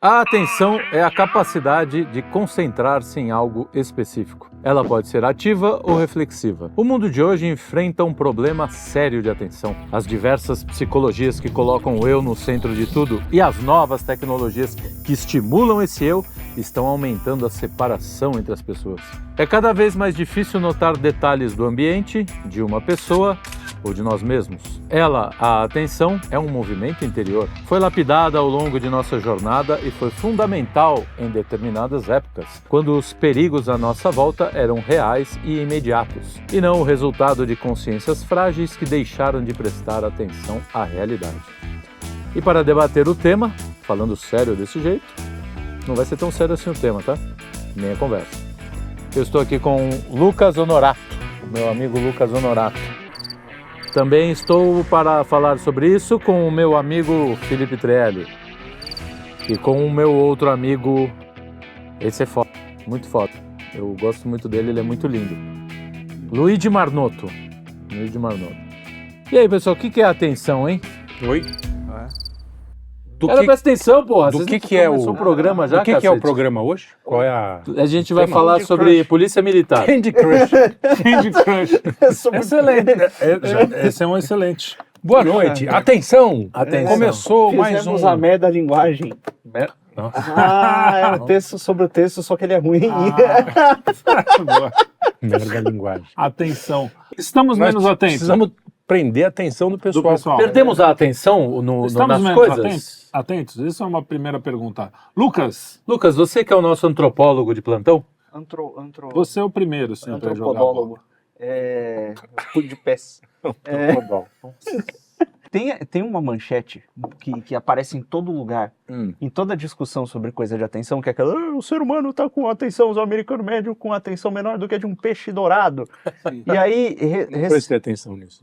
A atenção é a capacidade de concentrar-se em algo específico. Ela pode ser ativa ou reflexiva. O mundo de hoje enfrenta um problema sério de atenção. As diversas psicologias que colocam o eu no centro de tudo e as novas tecnologias que estimulam esse eu estão aumentando a separação entre as pessoas. É cada vez mais difícil notar detalhes do ambiente, de uma pessoa ou de nós mesmos. Ela, a atenção, é um movimento interior. Foi lapidada ao longo de nossa jornada e foi fundamental em determinadas épocas, quando os perigos à nossa volta eram reais e imediatos, e não o resultado de consciências frágeis que deixaram de prestar atenção à realidade. E para debater o tema, falando sério desse jeito, não vai ser tão sério assim o tema, tá? Nem a conversa. Eu estou aqui com Lucas Honorato, meu amigo Lucas Honorato. Também estou para falar sobre isso com o meu amigo Felipe Trielli. E com o meu outro amigo, esse é foda, muito foda. Eu gosto muito dele, ele é muito lindo. Luigi Marnoto. Luigi Marnoto. E aí, pessoal, o que é atenção, hein? Oi? Presta atenção, porra. Do que é o programa já, do que é o programa hoje? Qual é a... A gente vai falar sobre Polícia Militar. Candy Crush. Candy Crush. Excelente. Esse é um excelente. Boa noite. Atenção. Começou mais um... Fizemos a merda linguagem. É um texto sobre o texto, só que ele é ruim. Boa. Merda linguagem. Atenção. Estamos Nós menos atentos. precisamos prender a atenção do pessoal. Perdemos a atenção Estamos nas menos coisas? atentos? Isso é uma primeira pergunta. Lucas, Você que é o nosso antropólogo de plantão? você é o primeiro sempre a jogar a bola. Antropodólogo. Fui de pés. Tem uma manchete que aparece em todo lugar, em toda discussão sobre coisa de atenção, que é aquela, o ser humano está com atenção, os americanos médio com atenção menor do que a de um peixe dourado. Sim. E aí, Não prestei atenção nisso.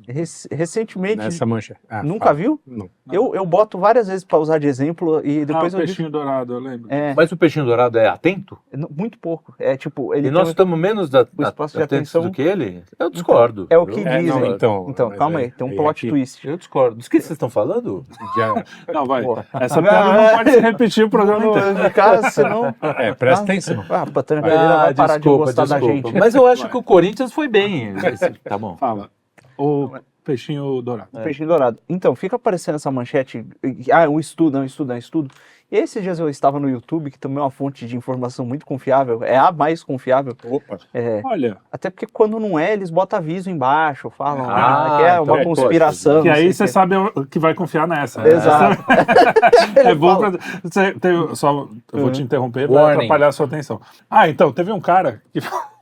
recentemente... Nessa mancha. Nunca viu? Não. Eu boto várias vezes para usar de exemplo e depois o eu digo... peixinho dourado, eu lembro. Mas o peixinho dourado é atento? Muito pouco. É tipo... Ele E nós estamos menos espaço de atentos atenção. do que ele? Eu discordo. É o que É, dizem. não, Então, mas calma aí, tem um plot aqui- twist. Eu discordo. Do que vocês estão falando? Não, vai. Porra. Essa piada não pode se repetir o programa inteiro. Cara, senão... Presta atenção. A Patana Pereira vai parar de gostar da gente. Mas eu acho que o Corinthians foi bem. Tá bom. Fala. O peixinho dourado. Peixinho dourado. Então, fica aparecendo essa manchete. Um estudo. E esses dias eu estava no YouTube, que também é uma fonte de informação muito confiável. É a mais confiável. Opa. Olha, Até porque quando não é, eles botam aviso embaixo, falam que então é uma conspiração. que não aí sei você o quê. sabe que vai confiar nessa. Exato. É bom pra... eu vou te interromper para Warning. atrapalhar a sua atenção. Então, teve um cara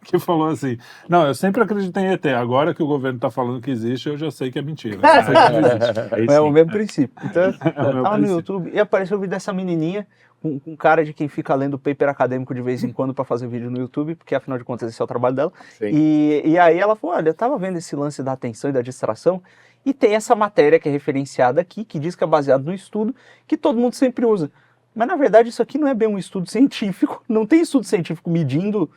que falou assim, não, eu sempre acreditei em ET, agora que o governo tá falando que existe, eu já sei que é mentira. Eu sei que não existe. Aí É o sim. mesmo princípio. Então, o mesmo tava no princípio. YouTube e apareceu o vídeo dessa menininha com cara de quem fica lendo paper acadêmico de vez em quando para fazer vídeo no YouTube, porque afinal de contas esse é o trabalho dela. Sim. E aí ela falou, olha, eu tava vendo esse lance da atenção e da distração e tem essa matéria que é referenciada aqui, que diz que é baseado no estudo que todo mundo sempre usa. Mas na verdade isso aqui não é bem um estudo científico, não tem estudo científico medindo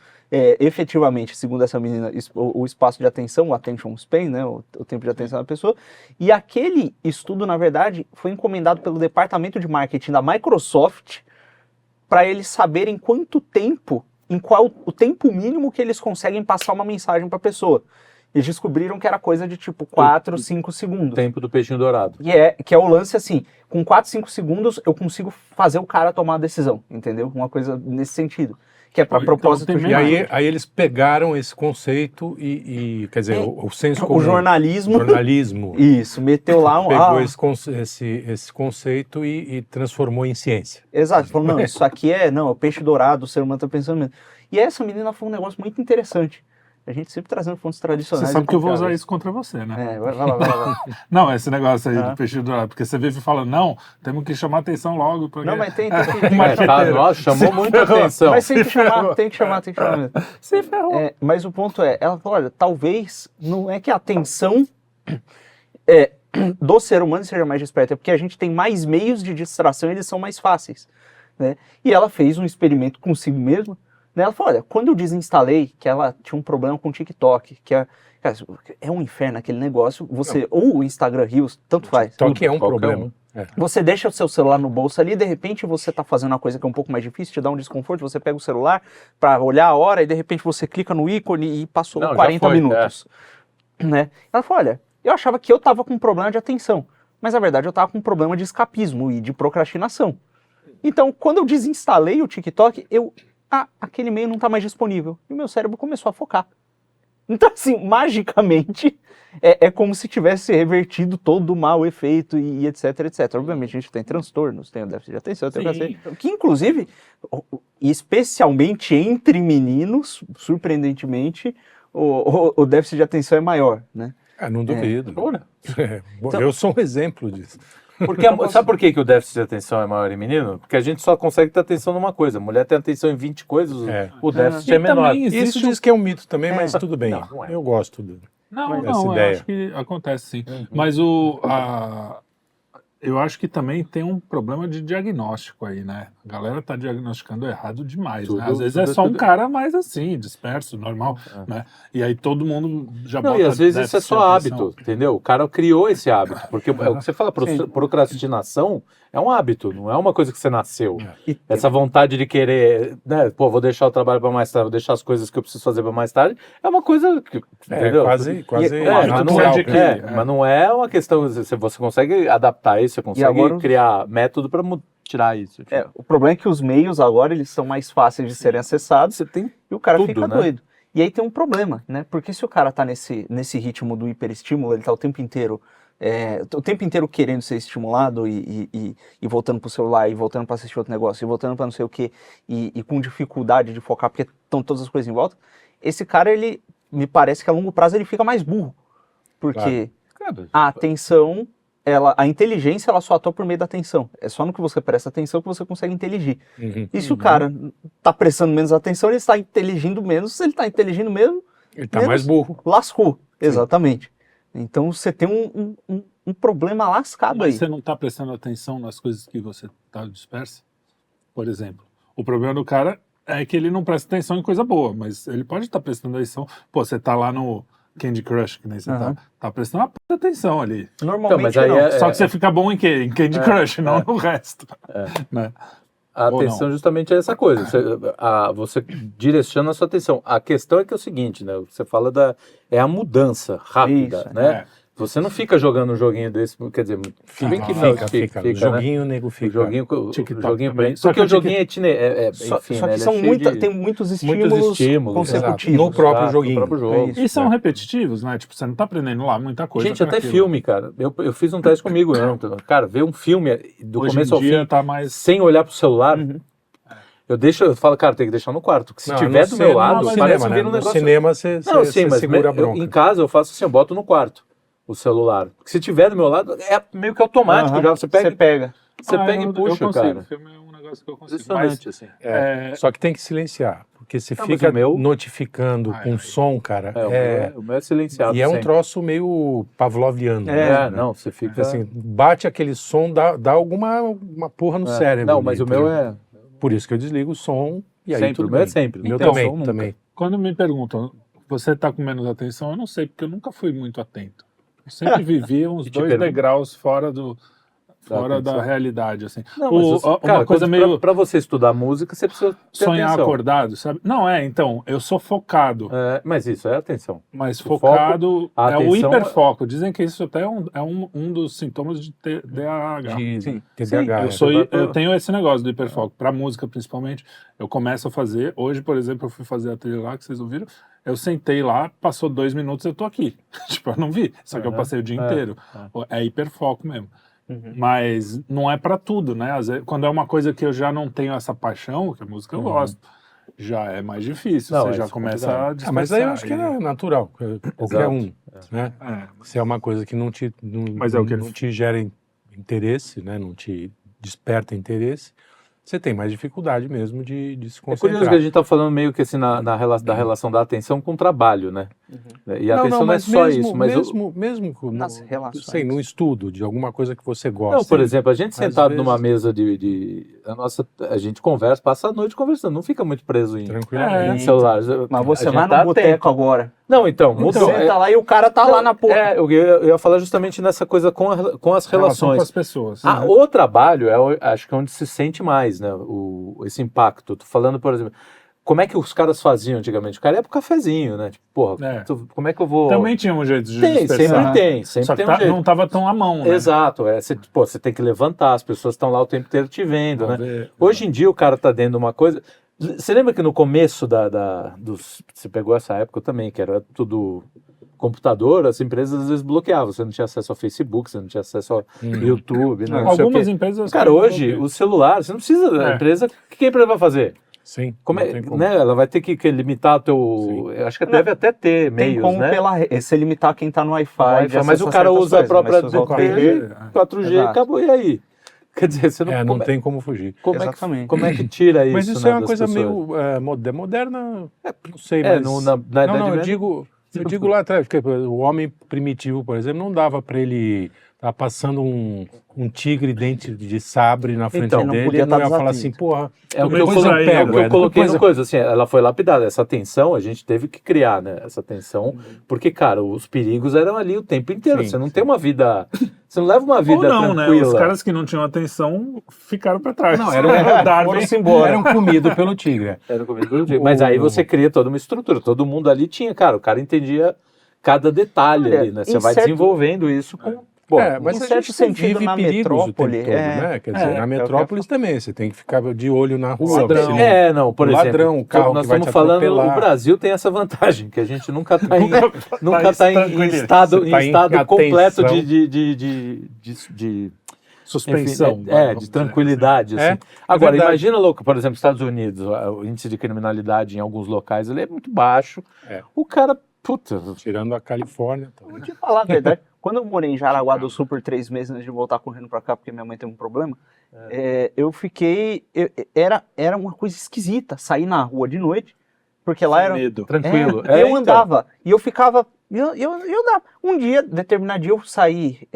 efetivamente, segundo essa menina, o espaço de atenção, o attention span, né, o tempo de atenção da pessoa. E aquele estudo, na verdade, foi encomendado pelo departamento de marketing da Microsoft para eles saberem quanto tempo, qual o tempo mínimo que eles conseguem passar uma mensagem para a pessoa. Eles descobriram que era coisa de tipo 4, 5 segundos. O tempo do peixinho dourado. Que é o lance assim, com 4, 5 segundos eu consigo fazer o cara tomar a decisão, entendeu? Uma coisa nesse sentido. Que é para Então, propósito tem de E menos- aí eles pegaram esse conceito e quer dizer, o senso comum. o jornalismo. Jornalismo. Isso, meteu lá Pegou esse conceito e transformou em ciência. Exato, falou, não, isso aqui é o peixe dourado, o ser humano tá pensando mesmo. E essa menina foi um negócio muito interessante. A gente sempre trazendo fontes tradicionais. Você sabe e que eu vou usar confiáveis. isso contra você, né? Vai lá. Não, esse negócio aí do peixe dourado, porque você vive falando, não, temos que chamar atenção logo. Porque... Não, mas tem que... Nossa, chamou muita atenção. Mas tem que chamar mesmo. Você ferrou. Mas o ponto é, ela falou, olha, talvez não é que a atenção do ser humano seja mais desperta, é porque a gente tem mais meios de distração e eles são mais fáceis, né? E ela fez um experimento consigo mesma, né? Ela falou, olha, quando eu desinstalei, que ela tinha um problema com o TikTok, cara, é um inferno aquele negócio, ou o Instagram Reels, tanto faz. TikTok é um qualquer problema. um. Você deixa o seu celular no bolso ali, de repente você tá fazendo uma coisa que é um pouco mais difícil, te dá um desconforto, você pega o celular para olhar a hora e de repente você clica no ícone e passou Não, já 40 foi, minutos. Né? Ela falou, olha, eu achava que eu tava com um problema de atenção, mas na verdade eu tava com um problema de escapismo e de procrastinação. Então, quando eu desinstalei o TikTok, aquele e-mail não tá mais disponível. E o meu cérebro começou a focar. Então, assim, magicamente, é como se tivesse revertido todo o mau efeito e etc, etc. Obviamente, a gente tem transtornos, tem o déficit de atenção, tem o cacete, que inclusive, especialmente entre meninos, surpreendentemente, o déficit de atenção é maior, né? Não duvido. Então, Eu sou um exemplo disso. Porque, sabe por que o déficit de atenção é maior em menino? Porque a gente só consegue ter atenção numa coisa. A mulher tem atenção em 20 coisas, o déficit é menor. Isso diz que é um mito também, mas tudo bem. Não é. Eu gosto dessa Eu ideia. acho que acontece sim. Mas eu acho que também tem um problema de diagnóstico aí, né? A galera tá diagnosticando errado demais, né? Às vezes é só um cara mais assim, disperso, normal, né? E aí todo mundo já bota... E às vezes isso é déficit só de atenção. hábito, entendeu? O cara criou esse hábito. Porque é o que você fala, procrastinação é um hábito, não é uma coisa que você nasceu. Essa vontade de querer, né? Pô, vou deixar o trabalho para mais tarde, vou deixar as coisas que eu preciso fazer para mais tarde, é uma coisa que, entendeu? Quase mas não natural. mas não é uma questão, você consegue adaptar isso, você consegue agora criar método para tirar isso. O problema é que os meios agora, eles são mais fáceis de serem acessados, Você tem e o cara tudo, fica né? doido. E aí tem um problema, né? Porque se o cara tá nesse ritmo do hiperestímulo, ele tá o tempo inteiro querendo ser estimulado e voltando pro celular, e voltando para assistir outro negócio, e voltando para não sei o quê, e com dificuldade de focar, porque estão todas as coisas em volta, esse cara, ele me parece que a longo prazo ele fica mais burro. Porque a atenção, a inteligência, ela só atua por meio da atenção. É só no que você presta atenção que você consegue inteligir. E se o cara tá prestando menos atenção, ele está inteligindo menos. Se ele está inteligindo mesmo, Ele tá mais burro. lascou. Exatamente. Então você tem um problema lascado Mas aí. você não está prestando atenção nas coisas que você está disperso? Por exemplo, o problema do cara é que ele não presta atenção em coisa boa, mas ele pode estar prestando atenção. Pô, você tá lá no Candy Crush, que nem você tá prestando uma puta atenção ali. Normalmente mas aí não. Só que você fica bom em quê? Em Candy Crush, não no resto. Né? A Ou atenção não? justamente é essa coisa, você direciona a sua atenção. A questão é que é o seguinte, né? Você fala é a mudança rápida, Isso, né? Você não fica jogando um joguinho desse, quer dizer, bem que não, Fica. O né? joguinho, o nego O fica. joguinho, TikTok joguinho também. só que o joguinho enfim, Só né? que ele é são cheio tem muitos estímulos, estímulos, consecutivos. No próprio Exato, joguinho. no próprio jogo. É isso. E são repetitivos, né? Tipo, você não tá aprendendo lá muita coisa. Gente, com até aquilo. filme, cara. Eu fiz um teste comigo, não. Cara, ver um filme do Hoje começo em ao dia fim, tá mais... sem olhar pro celular, eu falo, cara, tem que deixar no quarto. Porque se tiver do meu lado, no parece cinema, vir um no negócio... cinema você Não, sim, mas segura a bronca. em casa eu faço assim, eu boto no quarto o celular. Porque se tiver do meu lado, é meio que automático já. Você pega e puxa, eu consigo. cara. O filme é um negócio que eu consigo. Impressionante, assim. Só que tem que silenciar, porque você Não, fica mas o meu- notificando com som, cara. O meu é silenciado E é um sempre. troço meio pavloviano. Não, você fica... Assim, bate aquele som, dá uma porra no cérebro. Não, mas ali, o meu é... Por isso que eu desligo o som e aí Sempre, tudo o meu é bem. sempre. O meu Então, também, som nunca. também. Quando me perguntam, você tá com menos atenção? Eu não sei, porque eu nunca fui muito atento. Eu sempre vivi uns te 2 pergunto? degraus fora da atenção. realidade, assim. Não, mas, cara, uma coisa quando- meio... Pra você estudar música, você precisa ter sonhar atenção. acordado, sabe? Não, então, eu sou focado, Mas isso é atenção. mas o focado foco, a é o atenção- hiperfoco. Dizem que isso até é um dos sintomas de TDAH. De TDAH. Eu tenho esse negócio do hiperfoco. Pra música, principalmente, eu começo a fazer. Hoje, por exemplo, eu fui fazer a trilha lá, que vocês ouviram. Eu sentei lá, passou 2 minutos, eu tô aqui. Tipo, eu não vi. Só que eu passei o dia inteiro. É hiperfoco mesmo. Mas não é pra tudo, né? Às vezes, quando é uma coisa que eu já não tenho essa paixão, que a música eu gosto, já é mais difícil. Não, Você é já isso, começa complicado. a dispersar. Mas aí eu acho que é natural. Qualquer um. Né? É. Se é uma coisa que não Mas é o que ele- não te gera interesse, né? Não te desperta interesse, você tem mais dificuldade mesmo de se É curioso concentrar. que a gente tá falando meio que assim da relação da atenção com o trabalho, né? E a atenção não é só isso, mas mesmo nas relações. sei, num estudo de alguma coisa que você gosta. não, por exemplo, a gente Às sentado vezes- numa mesa a gente conversa, passa a noite conversando, não fica muito preso em Tranquilamente. celular. Mas você A vai gente no tá boteco atento. agora. Não, então, mudou. Você tá lá e o cara tá lá na porra. Eu ia falar justamente nessa coisa com as Relação com relações. as pessoas. O trabalho acho que é onde se sente mais, né? Esse impacto. Tô falando, por exemplo, como é que os caras faziam antigamente? O cara ia pro cafezinho, né? Tipo, porra, É. como é que eu vou. Também tinha um jeito de Tem, dispersar. sempre tem. Sempre Só que tem um jeito. não tava tão à mão, né? Exato. Você tem que levantar, as pessoas estão lá o tempo inteiro te vendo, né? Hoje em dia o cara tá dentro de uma coisa. Você lembra que no começo você pegou essa época também, que era tudo computador, as empresas às vezes bloqueavam. Você não tinha acesso ao Facebook, você não tinha acesso ao YouTube, não sei o Algumas quê. empresas... Cara, hoje o celular, você não precisa da empresa. O que a empresa vai fazer? Sim. Como não é, tem como. né? Ela vai ter que limitar o teu. Eu acho que deve até ter Tem meios, como né? você limitar quem tá no Wi-Fi. de Mas o acessar cara certas usa a coisas, própria mas se usar o 4G, 4G Exato. acabou, e aí? Quer dizer, você não, Não tem como fugir. Exatamente. Como é que tira isso? Mas isso né, é uma das coisa pessoas? meio moderna, não sei, mas... Na Idade eu Média- digo lá atrás, porque o homem primitivo, por exemplo, não dava para ele estar passando um tigre dente de sabre na frente Então, não dele, podia ele não tá ia falar desatento. assim, porra, É o que Depois eu, eu colo- pego, é o que eu é, coloquei depois no coisa, assim, ela foi lapidada. Essa tensão a gente teve que criar, né? Essa tensão, porque, cara, os perigos eram ali o tempo inteiro. Sim, Você não sim. tem uma vida. Você não leva uma Ou vida não, né? tranquila. Os caras que não tinham atenção ficaram pra trás. Não, eram Darwin. Foram-se embora. eram comidos pelo tigre. Era o começo do dia. Mas aí você cria toda uma estrutura. Todo mundo ali tinha, cara, o cara entendia cada detalhe Olha, ali, né? Você em vai certo- desenvolvendo isso com. Pô, Mas em a certo gente sentido, vive na perigos o tempo metrópole, todo, né? Quer dizer, na o que eu metrópolis também, você tem que ficar de olho na rua. Ladrão. senão- não, por o exemplo, ladrão, o carro nós que vai estamos te falando, atropelar. o Brasil tem essa vantagem, que a gente nunca está em tranquilo. estado, Você tá em em estado completo atenção. de Suspensão. enfim, vamos de dizer. tranquilidade. É, Assim. Agora, verdade. imagina, louco, por exemplo, Estados Unidos, o índice de criminalidade em alguns locais ele é muito baixo. É. O cara, puta, Tirando a Califórnia. Tá. Vou te falar a verdade. Quando eu morei em Jaraguá do Sul por 3 meses antes de voltar correndo pra cá, porque minha mãe teve um problema, eu fiquei. Era uma coisa esquisita sair na rua de noite, porque lá era. Medo. tranquilo. Eu então. andava e eu ficava. Eu dava. Um dia, determinado dia, eu saí.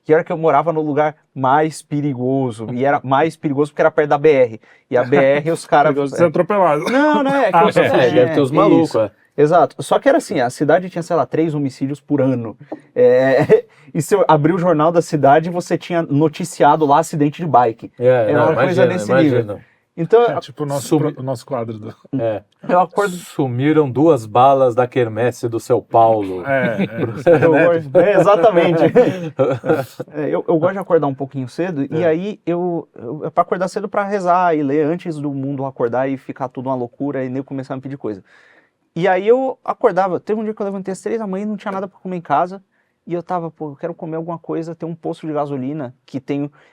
Que era que eu morava no lugar mais perigoso. E era mais perigoso porque era perto da BR. E a BR, os caras. Perigoso de ser atropelado. Não, é que eu só- Deve ter os malucos. isso. Exato. Só que era assim, a cidade tinha, sei lá, 3 homicídios por ano. E se eu abrir o jornal da cidade, você tinha noticiado lá acidente de bike. Era uma coisa nesse nível. Então, É tipo o nosso quadro. eu acordo. Sumiram 2 balas da quermesse do São Paulo. Exatamente. Eu gosto de acordar um pouquinho cedo, e aí é pra acordar cedo pra rezar e ler antes do mundo acordar e ficar tudo uma loucura e nem começar a me pedir coisa. E aí eu acordava, teve um dia que eu levantei às 3 da manhã e não tinha nada pra comer em casa, e eu tava, eu quero comer alguma coisa, tem um posto de gasolina que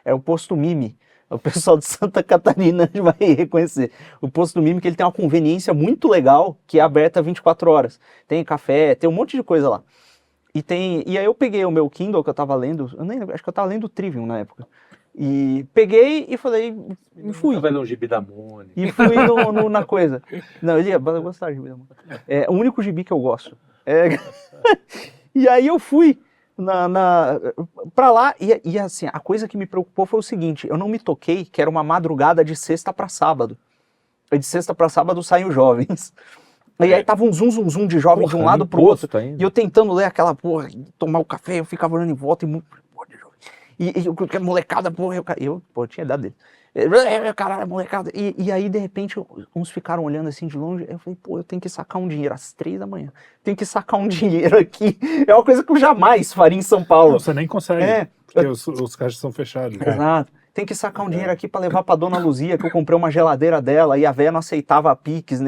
é o posto Mime. O pessoal de Santa Catarina vai reconhecer. O posto do Mime, que ele tem uma conveniência muito legal, que é aberta 24 horas. Tem café, tem um monte de coisa lá. E aí eu peguei o meu Kindle que eu tava lendo, eu nem lembro, acho que eu tava lendo Trivium na época. E peguei e falei, e fui. Vai ler um gibi da Mônica. E fui na coisa. Não, eu gostava de gibi da Mônica. É o único gibi que eu gosto. E aí eu fui pra lá, e assim, a coisa que me preocupou foi o seguinte, eu não me toquei que era uma madrugada de sexta pra sábado. E de sexta pra sábado saem os jovens. E aí tava um zum de jovem de um lado pro outro. E eu tentando ler aquela porra, tomar o café, eu ficava olhando em volta e a molecada, porra, eu tinha idade dele. Caralho, molecada. E aí, de repente, uns ficaram olhando assim de longe. Eu falei, eu tenho que sacar um dinheiro às 3 da manhã. Tenho que sacar um dinheiro aqui. É uma coisa que eu jamais faria em São Paulo. Não, você nem consegue. Porque os caixas são fechados. Exato. Tem que sacar um dinheiro aqui pra levar pra Dona Luzia, que eu comprei uma geladeira dela e a véia não aceitava a Pix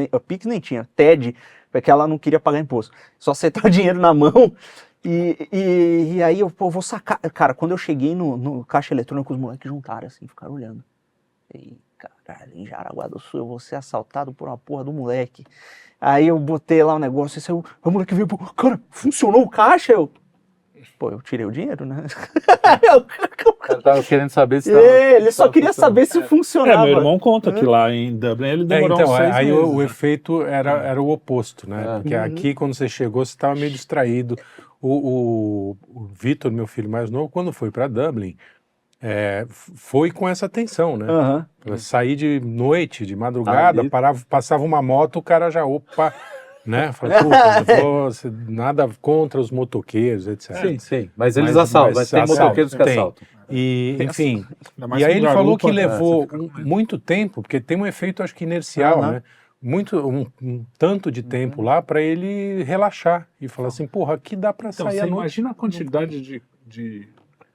nem tinha, TED, porque ela não queria pagar imposto. Só aceitava dinheiro na mão. E aí eu vou sacar. Cara, quando eu cheguei no caixa eletrônico, os moleques juntaram assim, ficaram olhando. E caralho, em Jaraguá do Sul eu vou ser assaltado por uma porra do moleque. Aí eu botei lá o negócio e saiu, o moleque veio, cara, funcionou o caixa? Pô, eu tirei o dinheiro, né? O cara tava querendo saber se tava, Ele só queria saber se funcionava. meu irmão conta que lá em Dublin ele demorou então, uns 6 aí meses. o efeito era o oposto, né? Porque aqui, quando você chegou, você estava meio distraído. O Vitor, meu filho mais novo, quando foi para Dublin, foi com essa tensão, né? Aham. Sair de noite, de madrugada, passava uma moto, o cara já, opa, né? Fala, puta, nada contra os motoqueiros, etc. Sim. Mas eles assaltam, mas tem motoqueiros que assaltam. E, enfim, Ainda mais e aí com ele falou garupa, que levou você fica- muito tempo, porque tem um efeito, acho que inercial, Aham. né? Um tanto de tempo lá para ele relaxar e falar assim, porra, aqui dá para Então, sair você à noite. imagina a quantidade de...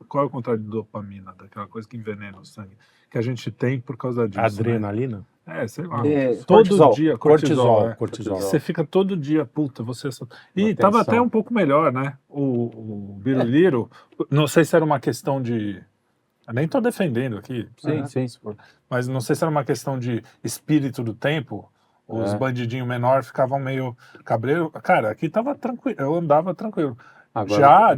Qual é o contrário de dopamina, daquela coisa que envenena o sangue, que a gente tem por causa disso, Adrenalina? né? Sei lá. Todo Todo dia, Cortisol. Você fica todo dia, puta, você... E Uma tava tensão. até um pouco melhor, né? O Biruliro, não sei se era uma questão de... Eu nem tô defendendo aqui, Sim. mas não sei se era uma questão de espírito do tempo. Os bandidinhos menores ficavam meio cabreiro. Cara, aqui tava tranquilo, eu andava tranquilo. Agora, Já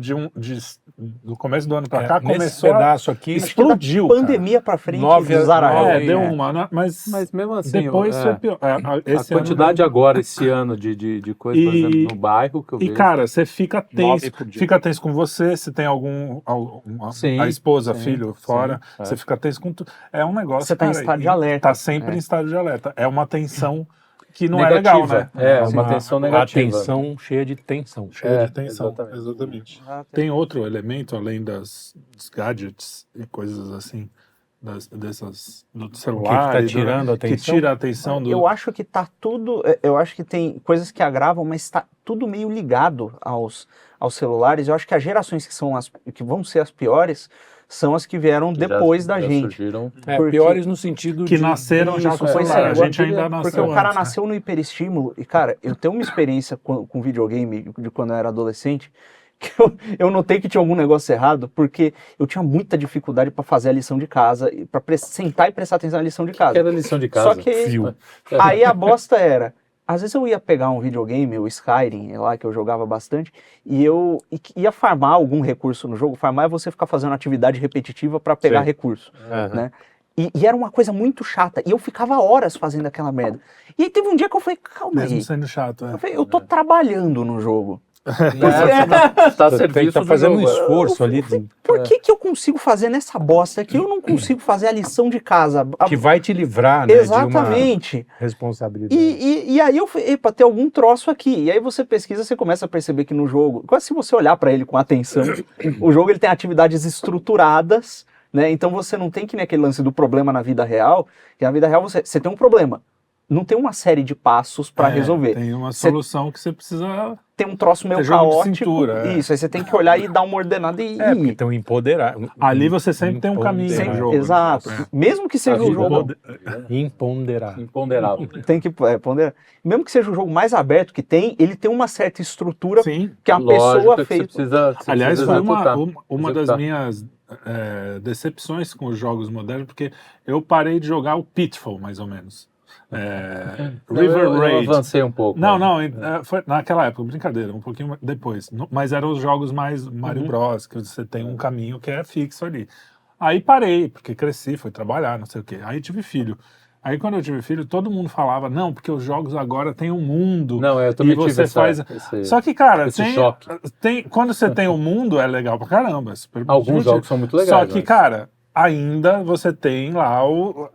do começo do ano pra cá, Nesse começou a... pedaço aqui, Explodiu, Pandemia pra frente, Nove- Zarael. nove- deu uma, né? Mas mesmo assim, depois foi pior. a Esse quantidade ano... agora, esse ano, de coisa, por E- exemplo, no bairro que eu E, vejo. cara, você fica 9 tenso. por dia. Fica tenso com você, se tem Sim, a esposa, sim, filho fora, sim, você fica tenso com tudo. É um negócio, Você tá em cara, estado de e alerta. Tá sempre em estado de alerta. É uma tensão que não Negativa. é legal, né? Uma tensão a negativa. atenção cheia de tensão. Cheia de tensão. exatamente. Exatamente. Tem outro elemento, além dos gadgets e coisas assim, do celular, tá e tirando a que atenção? tira a atenção do... Eu acho que tá tudo. Eu acho que tem coisas que agravam, mas tá tudo meio ligado aos celulares. Eu acho que as gerações que vão ser as piores são as que vieram depois da gente. Surgiram. Porque- Piores no sentido que de... nasceram já Isso, com o foi esse celular. A negócio gente ainda nasceu Porque o cara antes, né? nasceu no hiperestímulo. E, cara, eu tenho uma experiência com videogame de quando eu era adolescente, que eu notei que tinha algum negócio errado, porque eu tinha muita dificuldade para fazer a lição de casa, para sentar e prestar atenção na lição de casa. Que era lição de casa. Só que Fio. aí a bosta era, às vezes eu ia pegar um videogame, o Skyrim, lá que eu jogava bastante, e eu ia farmar algum recurso no jogo. Farmar é você ficar fazendo atividade repetitiva para pegar Sim. recurso, Aham. né? E era uma coisa muito chata, e eu ficava horas fazendo aquela merda. E aí teve um dia que eu falei, calma Mesmo aí, sendo chato, eu falei, eu tô trabalhando no jogo. Tá a Você tem que serviço estar do fazendo um jogo. esforço ali Por que que eu consigo fazer nessa bosta aqui? Eu não consigo fazer a lição de casa. que vai te livrar, né, Exatamente. de uma responsabilidade. E aí eu falei, epa, tem algum troço aqui. E aí você pesquisa, você começa a perceber que no jogo, quase se você olhar para ele com atenção, o jogo ele tem atividades estruturadas, né? Então você não tem que nem aquele lance do problema na vida real, que na vida real você tem um problema. Não tem uma série de passos para resolver. Tem uma Você solução que você precisa... tem um troço meio Tem jogo de caótico. cintura, Isso, aí você tem que olhar e dar uma ordenada e Porque ir. tem um empoderar. Ali você sempre tem um caminho Imponderável. no jogo. Exato. É. Mesmo que seja A um vida jogo. Imponderável. Imponderável. Tem que ponderar. Mesmo que seja o jogo mais aberto que tem, ele tem uma certa estrutura Sim. que a Lógica pessoa que fez. você precisa, você Aliás, precisa foi executar. uma das Executar. minhas decepções com os jogos modernos, porque eu parei de jogar o Pitfall, mais ou menos. Não, River eu Raid. avancei um pouco. Não, né? não, foi naquela época, brincadeira, um pouquinho depois. Mas eram os jogos mais Mario Bros, que você tem um caminho que é fixo ali. Aí parei, porque cresci, fui trabalhar, não sei o quê. Aí tive filho. Aí quando eu tive filho, todo mundo falava, não, porque os jogos agora têm um mundo. Não, eu também e você tive faz. Só que, cara, esse choque. quando você tem um mundo, é legal pra caramba. É super Alguns divertido. jogos são muito legais. Só que, mas- cara, ainda você tem lá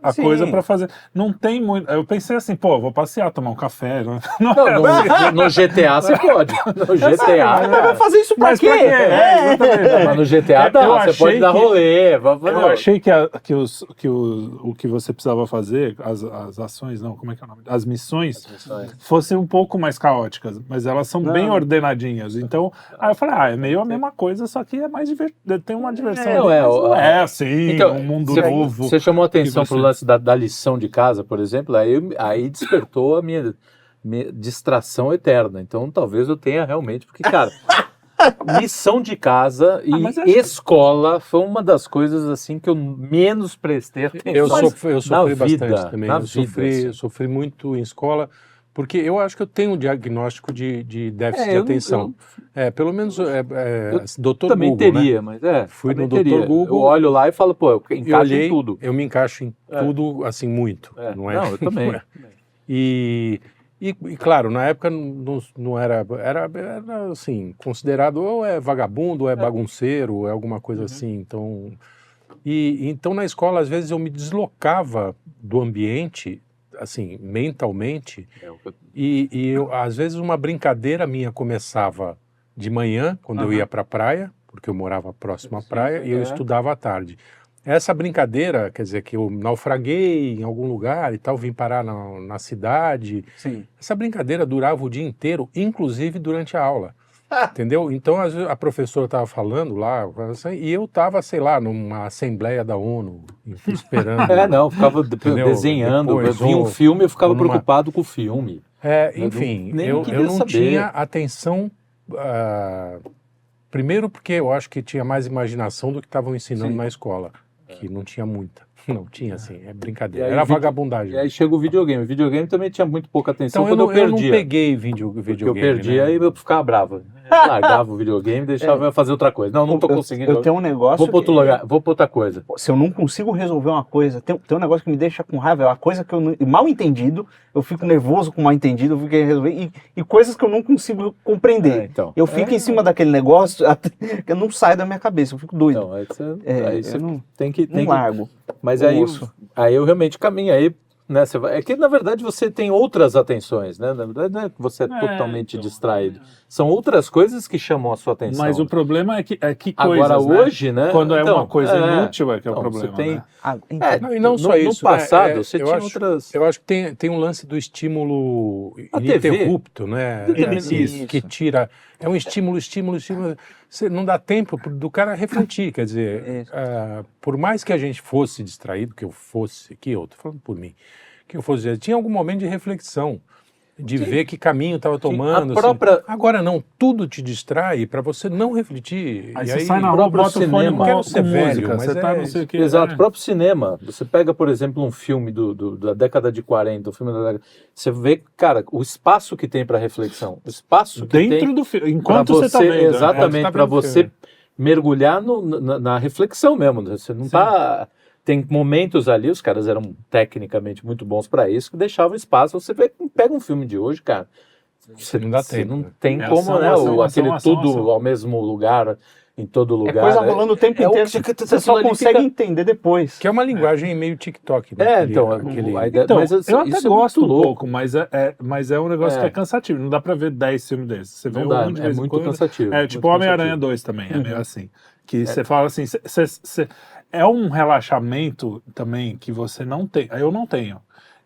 a Sim. coisa pra fazer. Não tem muito. Eu pensei assim, pô, vou passear, tomar um café. Não, Não, no GTA você pode. No GTA. Mas vai fazer isso pra Mas quê? pra quê? Exatamente. Mas no GTA dá, Eu você achei pode dar que- rolê. Eu achei o que você precisava fazer, as ações, não, como é que é o nome? As missões, fossem um pouco mais caóticas, mas elas são bem ordenadinhas. Então, aí eu falei, é meio a mesma coisa, só que é mais divertido, tem uma diversão. Não, ali, é, mas o- não é assim, Então, um mundo você, novo. Você chamou atenção que para o você- lance da lição de casa, por exemplo, aí despertou a minha distração eterna. Então talvez eu tenha realmente, porque, cara, lição de casa e mas acho que- escola foi uma das coisas assim que eu menos prestei atenção. Eu sofri na bastante vida, também. na Eu vida, assim. sofri muito em escola, Porque eu acho que eu tenho um diagnóstico de déficit de atenção. Pelo menos Dr. Também Google, teria, né? mas Fui no teria. Dr. Google. Eu olho lá e falo, pô, eu encaixo em tudo. Eu me encaixo em tudo, assim, muito. Não, eu também. E claro, na época não era assim, considerado ou é vagabundo, ou é bagunceiro, ou é alguma coisa assim. Então na escola, às vezes, eu me deslocava do ambiente, assim, mentalmente, e às vezes uma brincadeira minha começava de manhã, quando eu ia para a praia, porque eu morava próximo à praia, e eu estudava à tarde. Essa brincadeira, quer dizer, que eu naufraguei em algum lugar e tal, vim parar na cidade. Sim. Essa brincadeira durava o dia inteiro, inclusive durante a aula. Entendeu? Então, às vezes, a professora estava falando lá, e eu estava, sei lá, numa assembleia da ONU, esperando. Ficava desenhando. Depois, eu vi um filme, eu ficava numa... preocupado com o filme. Enfim, nem eu queria não saber. tinha atenção. Primeiro porque eu acho que tinha mais imaginação do que estavam ensinando na escola, que não tinha muita. Não tinha, assim, é brincadeira. Era vagabundagem. E aí chega o videogame. O videogame também tinha muito pouca atenção Então quando eu perdia. Eu não peguei videogame. Porque eu perdia e eu ficava bravo. Largava o videogame e deixava eu fazer outra coisa. Não tô conseguindo. Eu tenho um negócio. Vou para outro lugar, vou para outra coisa. Se eu não consigo resolver uma coisa, tem um negócio que me deixa com raiva, é uma coisa que eu não, mal entendido, eu fico nervoso com mal entendido, eu fico querendo resolver, e coisas que eu não consigo compreender. Eu fico em cima daquele negócio, até, que eu não saio da minha cabeça, eu fico doido. Então, aí você tem que largo. Mas aí eu realmente caminho aí. Né, é que na verdade você tem outras atenções, né? Na verdade não é que você é totalmente distraído. São outras coisas que chamam a sua atenção. Mas o problema é que coisas, agora hoje, né? Quando é uma coisa inútil é que é o problema. Você tem... e não só isso. No passado você tinha outras... Eu acho que tem um lance do estímulo ininterrupto, né? Que tira... É um estímulo. Você não dá tempo do cara refletir. Quer dizer, por mais que a gente fosse distraído, que eu tô falando por mim, que eu fosse, tinha algum momento de reflexão, de ver que caminho estava tomando. Agora não, tudo te distrai para você não refletir. Aí você sai na rua, bota o fone com música, você tá não sei o que. Exato, o próprio cinema. Você pega, por exemplo, um filme da década de 40, um filme da década... Você vê, cara, o espaço que tem para reflexão. O espaço que dentro tem do filme, enquanto você está vendo. Exatamente, para você mergulhar na reflexão mesmo. Você não está... Tem momentos ali, os caras eram tecnicamente muito bons para isso, que deixavam espaço. Você pega um filme de hoje, cara, você não dá tempo. Não tem como, né? Aquele tudo ao mesmo lugar, em todo lugar. É coisa rolando o tempo inteiro, você só consegue entender depois. Que é uma linguagem meio TikTok. Né? Eu até gosto um pouco, mas é um negócio que é cansativo. Não dá pra ver 10 filmes desses. Você vê um de vez em quando. Cansativo. É tipo Homem-Aranha 2 também, é meio assim. Que você fala assim, é um relaxamento também que você não tem, eu não tenho,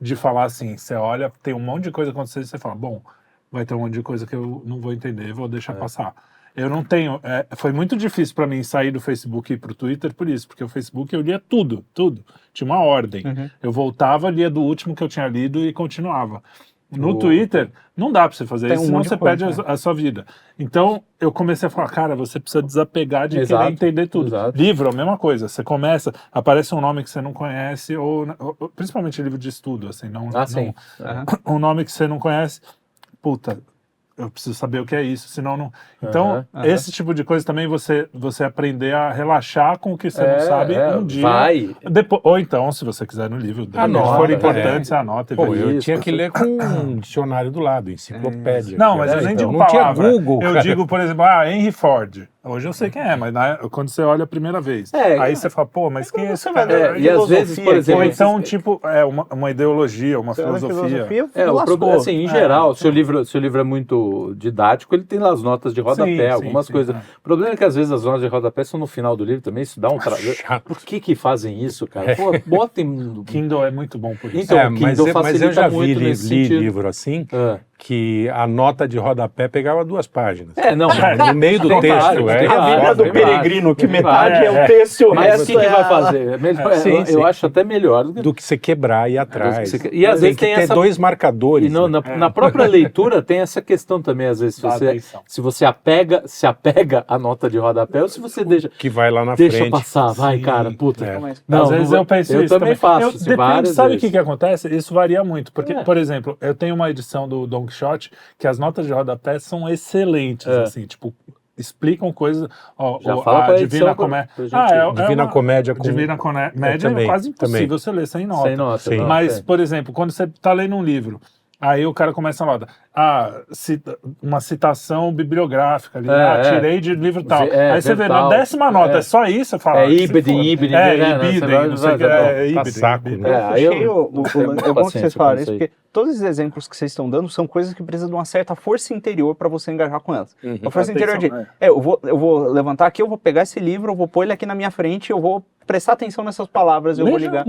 de falar assim, você olha, tem um monte de coisa acontecendo e você fala, bom, vai ter um monte de coisa que eu não vou entender, vou deixar passar. Eu não tenho, foi muito difícil para mim sair do Facebook e ir pro Twitter por isso, porque o Facebook eu lia tudo, tinha uma ordem. Eu voltava, lia do último que eu tinha lido e continuava. No Twitter, não dá pra você fazer isso, senão você perde a sua vida. Então, eu comecei a falar, cara, você precisa desapegar de querer entender tudo. Livro, a mesma coisa. Você começa, aparece um nome que você não conhece, ou principalmente livro de estudo, assim, um nome que você não conhece, puta, eu preciso saber o que é isso, senão não... Então, esse tipo de coisa também, você aprender a relaxar com o que você não sabe um dia. Depois, ou então, se você quiser no livro, se for importante, você anota. Eu tinha que ler com um dicionário do lado, enciclopédia. Não, mas eu nem digo palavra. Não tinha Google, eu digo, por exemplo, Henry Ford. Hoje eu sei quem é, mas quando você olha a primeira vez, aí você fala, pô, mas quem é esse cara? E às vezes, por exemplo... Ou então, tipo, uma ideologia, uma filosofia. Assim, em geral, se o livro é muito didático, ele tem lá as notas de rodapé, algumas coisas. O problema é que às vezes as notas de rodapé são no final do livro também, isso dá um trabalho. Por que fazem isso, cara? Pô, botem... Kindle é muito bom por isso. Então, mas eu já li livro assim, que a nota de rodapé pegava 2 páginas. Não, No meio do tem texto, vários, é. tem É a Bíblia vários, do tem Peregrino, que vários. metade é o texto e o Mas o resto que é vai a- fazer? É melhor, Sim, sim. eu acho até melhor do que Do que você quebrar e ir atrás. E às vezes que tem ter essa... 2 marcadores. E na própria leitura tem essa questão também, às vezes, se você se apega à nota de rodapé ou se você Que vai lá na deixa frente. passar, vai, Sim, cara, puta. é. Às vezes eu penso eu isso também faço isso depende, várias sabe o vezes. que acontece? Isso varia muito. Porque, É. por exemplo, eu tenho uma edição do Don Quixote que as notas de rodapé são excelentes, assim, tipo, explicam coisas. Ó, Já fala qual é a edição Divina pra Comédia. gente- Divina Comédia com... Divina Comédia também, é quase impossível também. você ler sem nota. Sem nota. Sim. não, Mas, é. por exemplo, quando você está lendo um livro, aí o cara começa a nota, uma citação bibliográfica ali, tirei de livro tal. Aí você vê, na 10ª nota, é só isso, você fala. Ibidem, não sei o que, Tá Ibidem. saco, né? Eu aí eu- puxei é bom que paciência vocês com falaram isso isso, aí. porque todos os exemplos que vocês estão dando são coisas que precisam de uma certa força interior para você engajar com elas. Uma força interior de, Atenção, eu vou levantar aqui, eu vou pegar esse livro, eu vou pôr ele aqui na minha frente, eu vou prestar atenção nessas palavras, eu vou ligar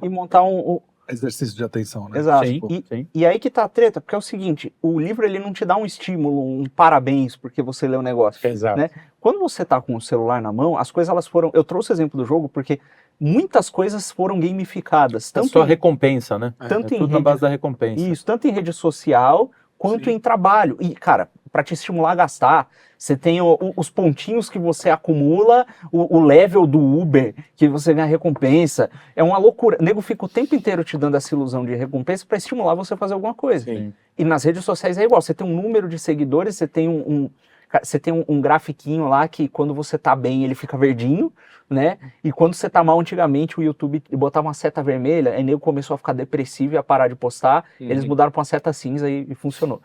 e montar um... Exercício de atenção, né? Exato. Sim, E, sim. e aí que tá a treta, porque é o seguinte, o livro ele não te dá um estímulo, um parabéns porque você leu o negócio. Exato. Né? Quando você tá com o celular na mão, as coisas elas foram... Eu trouxe o exemplo do jogo porque muitas coisas foram gamificadas. É só recompensa, né? tanto É em tudo na rede- base da recompensa. Isso, tanto em rede social quanto em trabalho. E, cara, para te estimular a gastar, você tem os pontinhos que você acumula, o level do Uber, que você ganha recompensa. É uma loucura. O nego fica o tempo inteiro te dando essa ilusão de recompensa para estimular você a fazer alguma coisa. Sim. E nas redes sociais é igual. Você tem um número de seguidores, você tem você tem um grafiquinho lá que quando você tá bem ele fica verdinho, né? E quando você tá mal, antigamente o YouTube botava uma seta vermelha, aí nego começou a ficar depressivo e a parar de postar, eles mudaram pra uma seta cinza e funcionou.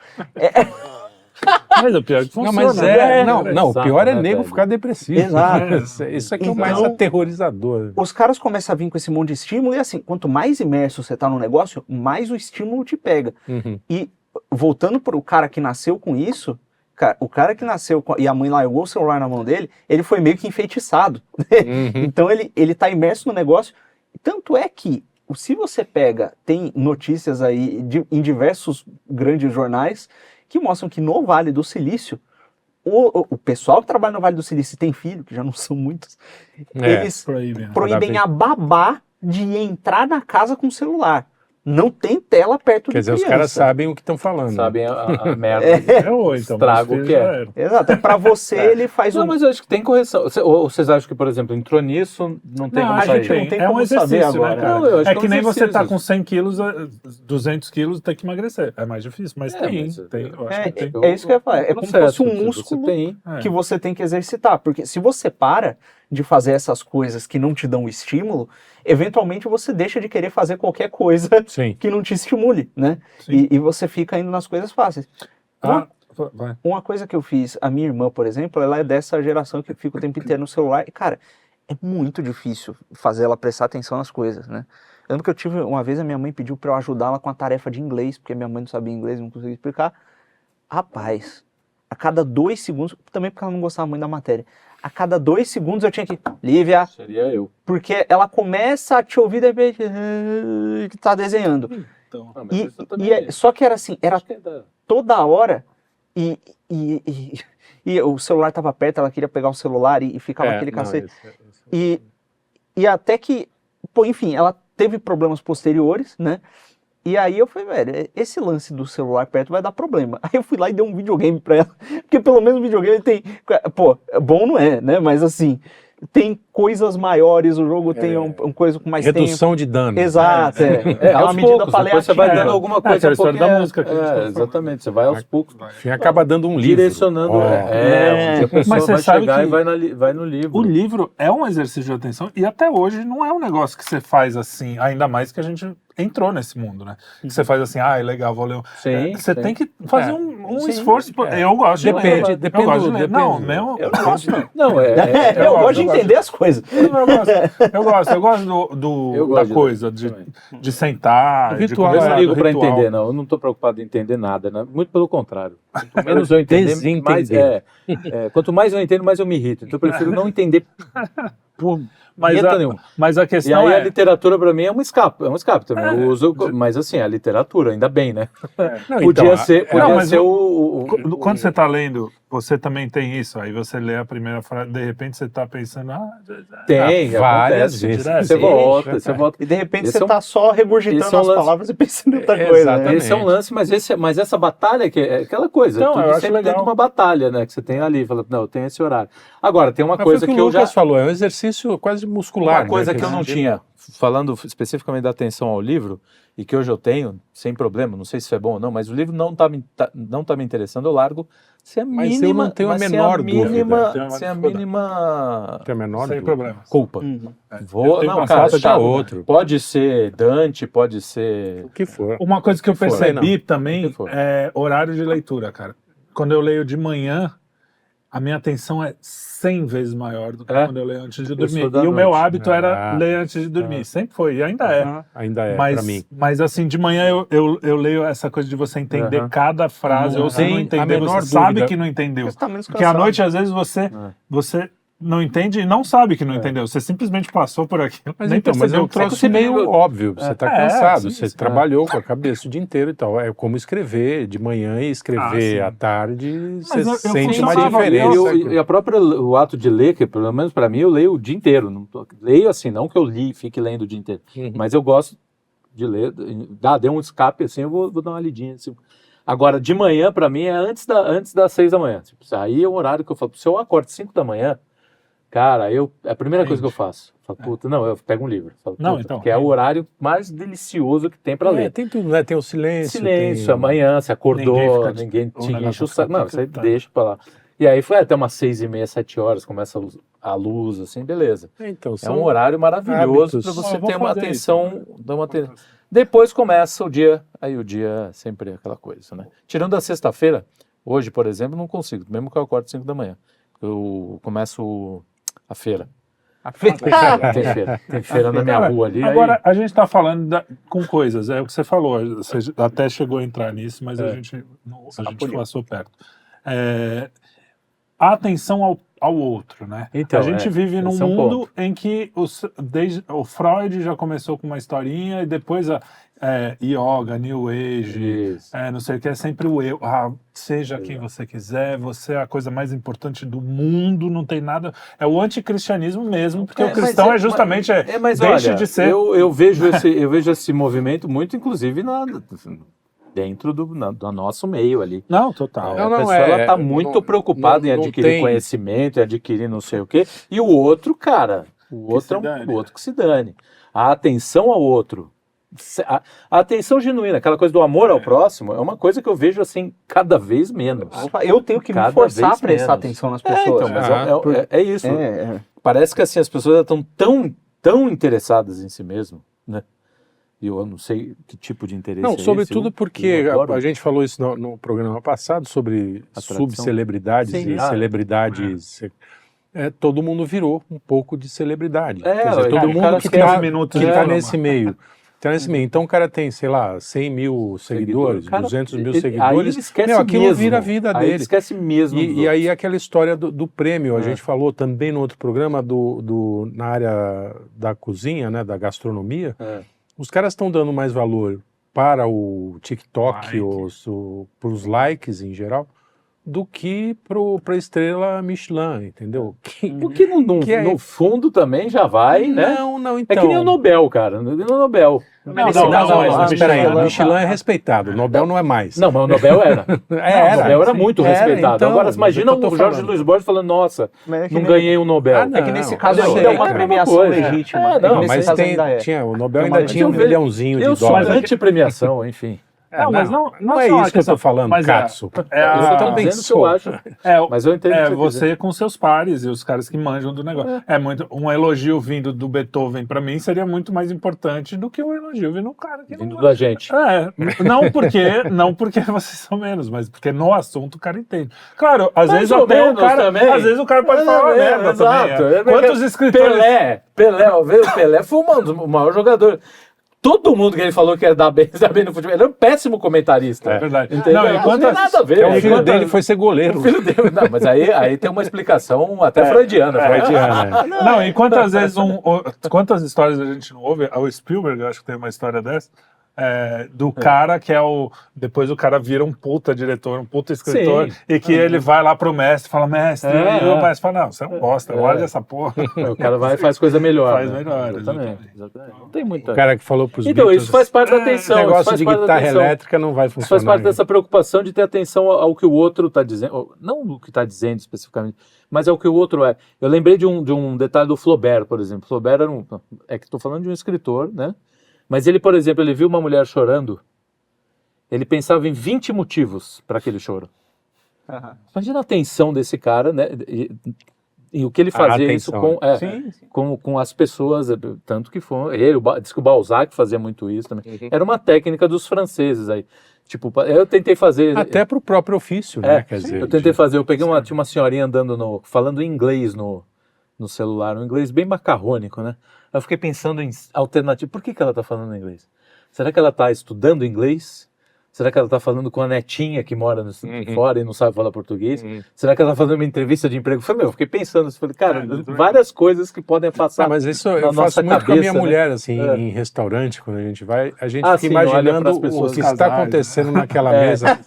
Mas o pior é que Não, funciona. mas né? não, o pior é né, nego velho? ficar depressivo. Exato. Isso aqui é o mais Então- aterrorizador. Os caras começam a vir com esse monte de estímulo e assim, quanto mais imerso você tá no negócio, mais o estímulo te pega. Uhum. E voltando pro cara que nasceu com isso, cara, o cara que nasceu e a mãe largou o celular na mão dele, ele foi meio que enfeitiçado. Uhum. Então ele tá imerso no negócio. Tanto é que, se você pega, tem notícias aí em diversos grandes jornais que mostram que no Vale do Silício, o pessoal que trabalha no Vale do Silício e tem filho, que já não são muitos, eles Proíbe, né? proíbem a babá de entrar na casa com celular. Não tem tela perto Quer de dizer, os criança. caras sabem o que estão falando. Sabem a merda. Então, Estrago meus que filhos é. já eram. Exato, é pra você ele faz Não, mas eu acho que tem correção. Ou vocês acham que, por exemplo, entrou nisso, não tem Não, como a sair? gente não tem é um como saber exercício, agora. né, cara? Não, eu acho É que que é um nem você tá exercício. com 100 quilos, 200 quilos, tem que emagrecer. É mais difícil, mas tem. mas Eu acho que tem. É isso que eu ia falar. É como se fosse um músculo Você tem. que você tem que exercitar. Porque se você para de fazer essas coisas que não te dão estímulo, eventualmente você deixa de querer fazer qualquer coisa Sim. que não te estimule, né? Sim. E você fica indo nas coisas fáceis. Vai. Uma coisa que eu fiz, a minha irmã, por exemplo, ela é dessa geração que fica o tempo inteiro no celular. E, cara, é muito difícil fazer ela prestar atenção nas coisas, né? Eu lembro que eu tive, uma vez a minha mãe pediu pra eu ajudá-la com a tarefa de inglês, porque minha mãe não sabia inglês, não conseguia explicar. Rapaz, a cada 2 segundos, também porque ela não gostava muito da matéria, a cada 2 segundos eu tinha que, Lívia, Seria eu. porque ela começa a te ouvir de repente, que tá desenhando. Então, Não, mas isso eu também Só que era assim, era acho que é da- toda hora e o celular tava perto, ela queria pegar o celular e ficava aquele cacete. E até que, pô, enfim, ela teve problemas posteriores, né? E aí eu falei, velho, esse lance do celular perto vai dar problema. Aí eu fui lá e dei um videogame pra ela, porque pelo menos o videogame tem, pô, bom não é, né? Mas assim, tem coisas maiores, o jogo tem um coisa com mais Redução de dano. tempo. Exato, é uma aos medida poucos, depois você paliativa. vai dando alguma coisa. aquela história pouquinho, da música que a gente tava falando. exatamente, você vai aos poucos. Enfim, acaba dando um livro. Direcionando. Ó. Onde a pessoa Mas você vai sabe chegar que e vai no livro. o livro é um exercício de atenção e até hoje não é um negócio que você faz assim, ainda mais que a gente entrou nesse mundo, né? Que você faz assim, legal, vou ler. Sim, Você sim. tem que fazer um Sim. esforço. Eu gosto de Depende, ler. depende Eu gosto de do- ler. depende Não, do- mesmo. Eu não gosto, não. Não, Eu gosto de entender as coisas. Eu gosto Eu da gosto coisa, também. de sentar, O de ritual, Eu conversar. não ligo do pra ritual. entender, não. Eu não tô preocupado em entender nada, né? Muito pelo contrário. Quanto menos eu entender, Desentender. mais, quanto mais eu entendo, mais eu me irrito. Então eu prefiro não entender por Mas a E questão aí a é... literatura para mim é um escape também. Eu uso, mas assim, a literatura, ainda bem, né? Não, Podia então, ser Quando você está lendo, você também tem isso. Aí você lê a primeira frase, de repente você está pensando... tem, várias acontece. vezes. Você Sim. volta, você volta. E de repente Esse você é um- tá só regurgitando esse é um as lance- palavras e pensando em outra É, coisa, né? exatamente. Esse é um lance, mas essa batalha que é aquela coisa, Então, eu tudo acho sempre legal. dentro de uma batalha, né? Que você tem ali, fala, não, eu tenho esse horário. Agora, tem uma Mas coisa foi o que que o eu já... Lucas falou, é um exercício quase muscular. Uma coisa né? que eu não tinha, falando especificamente da atenção ao livro, e que hoje eu tenho, sem problema, não sei se isso é bom ou não, mas o livro não tá me interessando, eu largo se a Mas mínima... eu não tenho a mas sem menor mínima, dúvida. sem a Tem uma mínima Tem a menor Sem dúvida. problema. culpa. Uhum. Vou, tenho não, uma cara, falta de tá, outro. pode ser Dante, pode ser... O que for. Uma coisa que eu For, percebi O também que for. é horário de leitura, cara. Quando eu leio de manhã, a minha atenção é 100 vezes maior do que É? quando eu leio antes de Eu dormir. sou da E o meu noite. hábito era Ah. ler antes de dormir. Sempre foi, e ainda é. Ah, Ainda é, Mas, pra mim. mas assim, de manhã eu leio essa coisa de você entender Aham. cada frase, Não ou se não tem a entender, menor você sabe dúvida. que não entendeu. Você tá menos Porque à cansado. noite, às vezes, você não entende e não sabe que não É. entendeu. Você simplesmente passou por aquilo, Mas nem então, mas é percebeu um o que você troço meio óbvio. Você tá cansado, sim, você sim. trabalhou com a cabeça o dia inteiro e tal. É como escrever de manhã e escrever sim. à tarde, você eu sente uma funcionava, diferença. E a própria, o ato de ler, que pelo menos para mim, eu leio o dia inteiro. Leio assim, não que eu fique lendo o dia inteiro, Uhum. mas eu gosto de ler. Deu um escape assim, eu vou dar uma lidinha. Assim. Agora, de manhã, para mim, é antes das 6 da manhã. Tipo, aí é o horário que eu falo. Se eu acordo 5 da manhã, cara, é a primeira coisa que eu faço. Falo, puta, não, eu pego um livro. Falo, Não, puta, então, porque é o horário mais delicioso que tem para ler. Tem tudo, né? Tem o silêncio. Silêncio, tem... amanhã, você acordou, ninguém o te negócio enche o fica saco. Não, tudo você tá. deixa pra lá. E aí foi até umas 6h30, 7 horas, começa a luz, assim, beleza. Então, É são um horário maravilhoso hábitos. para você Eu vou ter uma fazer atenção. isso. Dar uma Depois começa o dia, aí o dia sempre é aquela coisa, né? Tirando a sexta-feira, hoje, por exemplo, não consigo, mesmo que eu acorde 5 da manhã. Eu começo a feira. Tem feira na minha Cara, rua ali. Agora, a gente está falando com coisas, é o que você falou, você até chegou a entrar nisso, mas a gente passou perto. A atenção ao outro, né? Então, a gente vive num esse é um mundo em que desde o Freud já começou com uma historinha e depois a yoga, New Age, Isso. não sei o que, é sempre o eu. Seja quem você quiser, você é a coisa mais importante do mundo, não tem nada. É o anticristianismo mesmo, porque o cristão mas justamente mas deixe olha, de ser. Eu vejo esse movimento muito, inclusive, dentro do nosso meio ali. Não, total. A pessoa ela tá muito preocupada em adquirir tem... conhecimento, em adquirir não sei o quê. E o outro, cara, o outro que se dane. A atenção ao outro, a atenção genuína, aquela coisa do amor ao próximo, é uma coisa que eu vejo assim cada vez menos. Eu tenho que me Cada forçar a vez prestar menos. atenção nas pessoas. Então, mas é isso. Parece que assim, as pessoas estão tão interessadas em si mesmo, né? E eu não sei que tipo de interesse Não, é sobretudo esse. porque eu adoro. a gente falou isso no programa passado sobre subcelebridades Sim, e celebridades. Todo mundo virou um pouco de celebridade. Quer dizer, todo mundo que está nesse meio. Então o cara tem, sei lá, 100 mil seguidores, Cara, 200 mil aí seguidores. ele esquece aquilo mesmo. vira a vida Aí dele. ele esquece mesmo. E aí aquela história do prêmio, a gente falou também no outro programa na área da cozinha, né, da gastronomia. Os caras estão dando mais valor para o TikTok, para os likes em geral, do que para a estrela Michelin, entendeu? Porque no fundo também já vai, né? Não, então... É que nem o Nobel, cara. No Nobel. Mas espera aí, Michelin o Michelin é respeitado, o Nobel não é mais. Não, mas o Nobel era. O Nobel era muito respeitado. Então, Agora, imagina mas é o que eu o tô Jorge falando. Luiz Borges falando, nossa, não ganhei um Nobel. não, É que nesse caso eu ainda sei, é uma cara. premiação legítima. Não, Nesse mas caso ainda é. o Nobel ainda tinha um eu vejo- milhãozinho de Eu sou dólares. anti-premiação, enfim. Mas não não é só a isso que eu questão, tô falando, mas Katsu. Eu só tô dizendo o que eu acho. Mas eu entendo o que você você com seus pares e os caras que manjam do negócio. Um elogio vindo do Beethoven pra mim seria muito mais importante do que um elogio vindo do cara que vindo não da gente. não porque vocês são menos, mas porque no assunto o cara entende. Claro, às Mais vezes ou até o menos cara, também. às vezes o cara pode falar uma merda exato. também. Quantos escritores Pelé, o Pelé foi o maior jogador. Todo mundo que ele falou que ia dar bem no futebol, ele era um péssimo comentarista. É verdade. Entendeu? Não, Não tem nada a ver. O filho dele foi ser goleiro. O filho dele, não, mas aí tem uma explicação até freudiana. Freudiana, é. Não, e quantas vezes quantas histórias a gente não ouve? O Spielberg, eu acho que tem uma história dessa. Do cara que depois o cara vira um puta diretor, um puta escritor, Sim. e que ele vai lá pro mestre e fala, mestre, e o mestre fala, não, você é um bosta, olha essa porra. O cara vai e faz coisa melhor. Faz melhor, exatamente. Não tem muita... O cara que falou pros Então, Beatles, isso faz parte da atenção. negócio isso faz de parte da guitarra atenção. elétrica não vai Isso funcionar. faz parte dessa preocupação de ter atenção ao que o outro está dizendo, não o que está dizendo especificamente, mas ao que o outro é. Eu lembrei de um detalhe do Flaubert, por exemplo. Flaubert que estou falando de um escritor, né? Mas ele, por exemplo, ele viu uma mulher chorando, ele pensava em 20 motivos para aquele choro. Imagina a atenção desse cara, né? E o que ele fazia isso com as pessoas, tanto que foi. Diz que o Balzac fazia muito isso também. Era uma técnica dos franceses aí. Tipo, eu tentei fazer. Até pro próprio ofício, né? Quer dizer, eu tentei fazer. Eu peguei tinha uma senhorinha andando falando inglês no celular, um inglês bem macarrônico, né? Eu fiquei pensando em alternativa. Por que ela está falando inglês? Será que ela está estudando inglês? Será que ela está falando com a netinha que mora fora e não sabe falar português? Será que ela está fazendo uma entrevista de emprego? Eu fiquei pensando, cara, várias coisas que podem passar. Mas isso na eu faço nossa muito com a minha cabeça, mulher, né? assim, em restaurante, quando a gente vai, a gente Ah, fica sim, olha imaginando pras o pessoas que casadas, está acontecendo naquela mesa.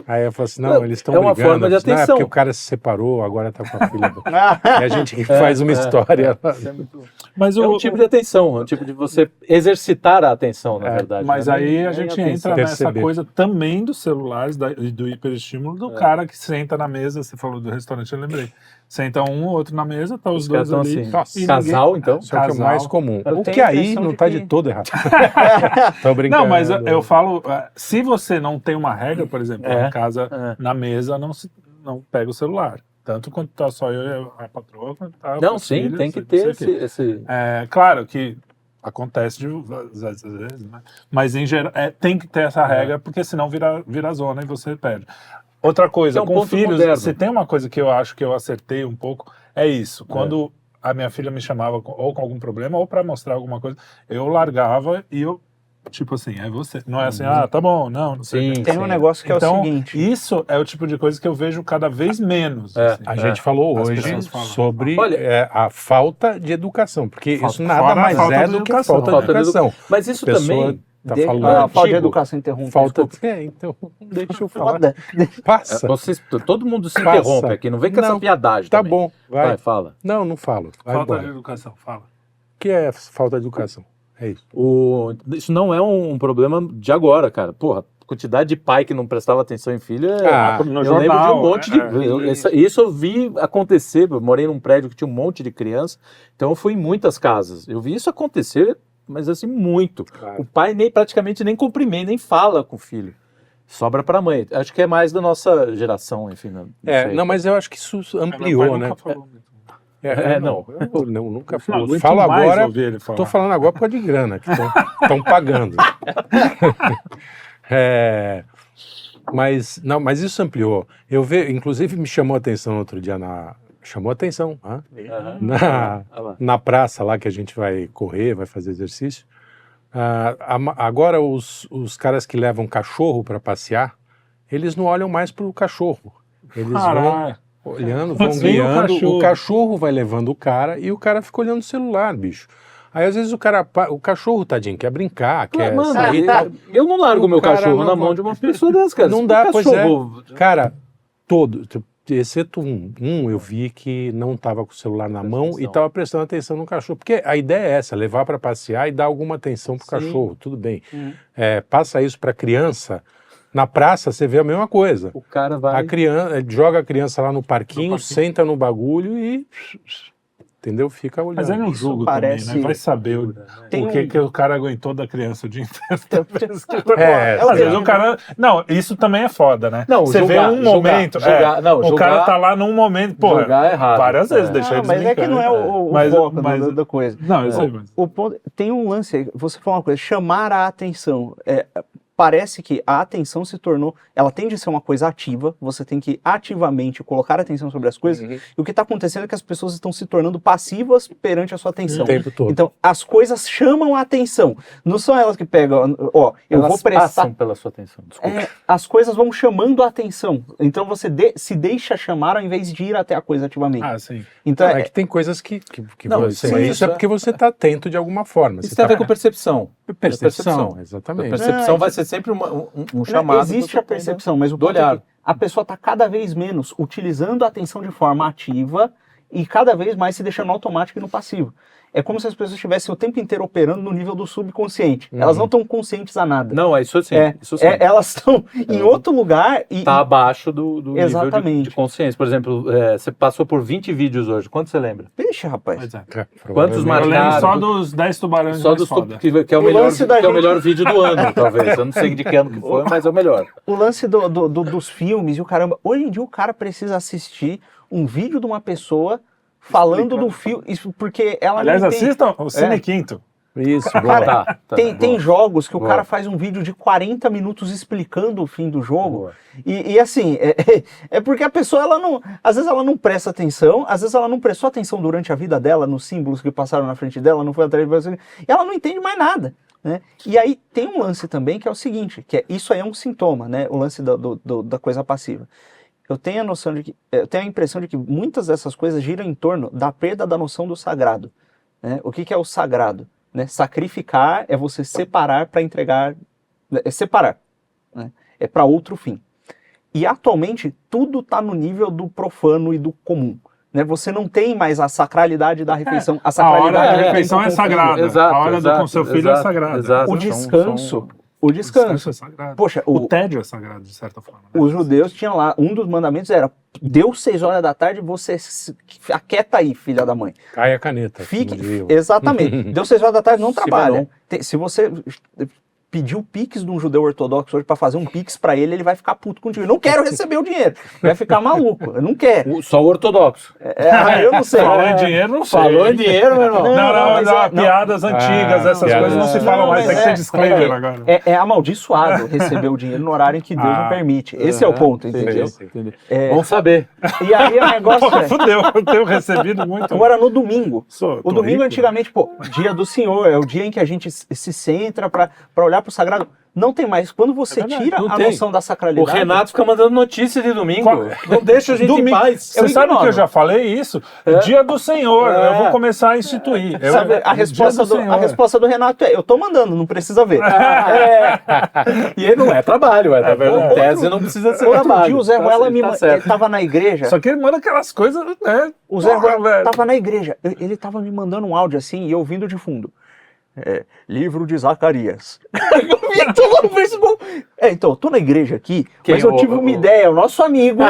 Aí eu falo assim, não, eles estão É uma brigando. forma de Eu disse, não, é atenção. porque o cara se separou, agora está com a filha. E a gente faz uma história. Mas É um tipo de atenção, é um tipo de você exercitar a atenção, na verdade. Mas né? aí a Nem gente atenção. entra nessa Perceber. coisa também dos celulares e do hiperestímulo do cara que senta na mesa. Você falou do restaurante, eu lembrei. Senta um ou outro na mesa, tá os dois caras ali. tão assim. e Casal, então? Isso é o que é o mais comum. Eu O tenho que a aí impressão não de está que- de todo errado. Tô brincando. Não, mas eu falo, se você não tem uma regra, por exemplo, É. em casa, na mesa, não pega o celular. Tanto quanto tá só eu e a patroa, quanto tá Não, os sim, filhos, tem que não ter sei o quê. esse... Claro que acontece às vezes, né? Mas em geral tem que ter essa regra, porque senão vira zona e você perde. Outra coisa, É um com ponto filhos, moderno. se tem uma coisa que eu acho que eu acertei um pouco, é isso. Quando a minha filha me chamava ou com algum problema ou para mostrar alguma coisa, eu largava e eu, tipo assim, é você. Não é assim, tá bom, não sei. Sim, Tem um negócio que é Então, o seguinte. isso é o tipo de coisa que eu vejo cada vez menos. assim. A gente falou As hoje pessoas falam. sobre Olha- a falta de educação, porque Falta- isso nada fora a mais falta é de do que educação. falta de Falta de educação. Mas isso A pessoa também... tá A falando falta de Chico, educação interrompe. falta desculpa. então deixa eu falar. Foda. Passa. Todo mundo se Passa. interrompe aqui, não vem com essa Não, piadagem Tá também. bom, vai. Vai, fala. Não falo. Vai Falta embora. de educação, fala. O que é falta de educação? É isso. Isso não é um problema de agora, cara. Porra, quantidade de pai que não prestava atenção em filho no eu lembro de um monte de... é. Isso eu vi acontecer. Eu morei num prédio que tinha um monte de criança, então eu fui em muitas casas. Eu vi isso acontecer, mas assim, muito. Claro. O pai praticamente nem cumprimenta, nem fala com o filho. Sobra pra mãe. Acho que é mais da nossa geração, enfim. Não sei. Não, mas eu acho que isso Meu ampliou, pai né? nunca falou muito. Não. Eu nunca Não falo. aguento Falo mais agora. ouvir ele falar. Tô falando agora por causa de grana, que estão pagando. Mas isso ampliou. Inclusive me chamou a atenção outro dia chamou a atenção, na praça lá que a gente vai correr, vai fazer exercício. Agora os caras que levam cachorro para passear, eles não olham mais pro cachorro. Eles vão olhando, vão Sim, guiando, o o cachorro vai levando o cara e o cara fica olhando o celular, bicho. Aí às vezes o cachorro, tadinho, quer brincar, quer Mano, sair e tal. eu não largo O meu cara cachorro não na vai- mão de uma pessoa dessas, cara. Não Se dá, o pois é. cachorro- Cara, exceto um eu vi que não estava com o celular na mão e atenção. estava prestando atenção no cachorro. Porque a ideia é essa, levar para passear e dar alguma atenção pro cachorro, tudo bem. Passa isso para criança, na praça você vê a mesma coisa. O cara vai... A criança, joga a criança lá no parquinho, senta no bagulho e... Entendeu? Fica olhando. Mas é um jogo parece- também, né? Vai saber Tem o que, um- que o cara aguentou da criança o dia inteiro. É, Às vezes o cara... Não, isso também é foda, né? Não, você julgar, vê um julgar, momento... julgar, não, o julgar- cara tá lá num momento... Porra, julgar é errado. várias vezes, É. deixa eles Mas é que não é o Mas- foco mas- da coisa. Não, eu sei, mas... O ponto, tem um lance aí, você falou uma coisa, chamar a atenção. parece que a atenção se tornou, ela tende a ser uma coisa ativa, você tem que ativamente colocar atenção sobre as coisas, e o que está acontecendo é que as pessoas estão se tornando passivas perante a sua atenção. O tempo todo. Então, as coisas chamam a atenção, não são elas que pegam, eu Elas vou prestar... passam pela sua atenção, desculpa. as coisas vão chamando a atenção, então você se deixa chamar ao invés de ir até a coisa ativamente. Ah, sim. Então, É que tem coisas que Não, você... sim, isso é porque você está atento de alguma forma. Isso Você tem a tá... ver com percepção. Percepção, A exatamente. percepção vai ser sempre um chamado. existe a percepção, mas o do ponto é olhar. que a pessoa está cada vez menos utilizando a atenção de forma ativa e cada vez mais se deixando no automático e no passivo. É como se as pessoas estivessem o tempo inteiro operando no nível do subconsciente. Elas não estão conscientes a nada. Não, é isso sim. Isso sim. Elas estão em outro lugar e... Está abaixo do nível Exatamente. de consciência. Por exemplo, você passou por 20 vídeos hoje. Quanto você lembra? Vixe, rapaz. Pois é. Quantos Eu marcaram? lembro só dos 10 tubarões Só mais dos foda. que é o O melhor, lance da que é o gente- melhor vídeo do ano, talvez. Eu não sei de que ano que foi, mas é o melhor. O lance dos filmes e o caramba. Hoje em dia o cara precisa assistir um vídeo de uma pessoa falando do filme, isso porque ela Aliás, não entende. assistam o Cine Quinto. Isso, Cara, Tá, tem jogos que o Boa. cara faz um vídeo de 40 minutos explicando o fim do jogo. Boa. E assim, é porque a pessoa, ela não, às vezes ela não presta atenção, às vezes ela não prestou atenção durante a vida dela, nos símbolos que passaram na frente dela, não foi atrás de você, e ela não entende mais nada. Né? E aí tem um lance também que é o seguinte, que isso aí é um sintoma, né? O lance da coisa passiva. Eu tenho a noção de que, eu tenho a impressão de que muitas dessas coisas giram em torno da perda da noção do sagrado. Né? O que é o sagrado? Né? Sacrificar é você separar para entregar, é separar, né? É para outro fim. E atualmente tudo está no nível do profano e do comum. Né? Você não tem mais a sacralidade da refeição. A A sacralidade hora da refeição refeição é com o filho. sagrada. Exato, A hora exato, com seu filho exato, é sagrada. exato. O descanso. O descanso. é sagrado. Poxa, O tédio é sagrado, de certa forma. Né? os judeus tinham lá, um dos mandamentos era, deu 6 horas da tarde, você aquieta aí, filha da mãe. Cai a caneta. Fique, como diria o- exatamente, deu 6 horas da tarde, não Se trabalha. não. Se você pedir o Pix de um judeu ortodoxo hoje para fazer um Pix para ele vai ficar puto contigo. Eu não quero receber o dinheiro. Vai ficar maluco. Eu não quero. Só o ortodoxo. Eu não sei. Falou em dinheiro, não sei. Falou em dinheiro, meu irmão. Não, mas piadas antigas, essas piadas coisas não se falam mais. Tem que ter disclaimer agora. É amaldiçoado receber o dinheiro no horário em que Deus não permite. Esse é o ponto, entendeu? Entendi. É. Bom saber. E aí o negócio é... Fudeu, eu tenho recebido muito. Agora, no domingo. Tô O domingo, rico. antigamente, dia do Senhor, é o dia em que a gente se centra para olhar para o sagrado. Não tem mais. Quando você verdade, tira não a tem. noção da O sacralidade... Renato fica mandando notícia de domingo. Qual- Não deixa a gente Domingo. em paz. Você sabe ignoro. que eu já falei isso? Dia do Senhor. Eu vou começar a instituir. Sabe, a resposta do Renato é, eu tô mandando, não precisa ver. E ele não é trabalho, é verdade. Em tese não precisa ser Outro trabalho. dia o Zé Tá Ruela certo, ele tava na igreja, Só que ele manda aquelas coisas, né? o Zé Porra, Ruela velho. tava na igreja, ele tava me mandando um áudio assim, e eu ouvindo de fundo. Livro de Zacarias. Eu tô lá no Facebook. Então, eu tô na igreja aqui, Quem mas eu tive uma ideia, o nosso amigo.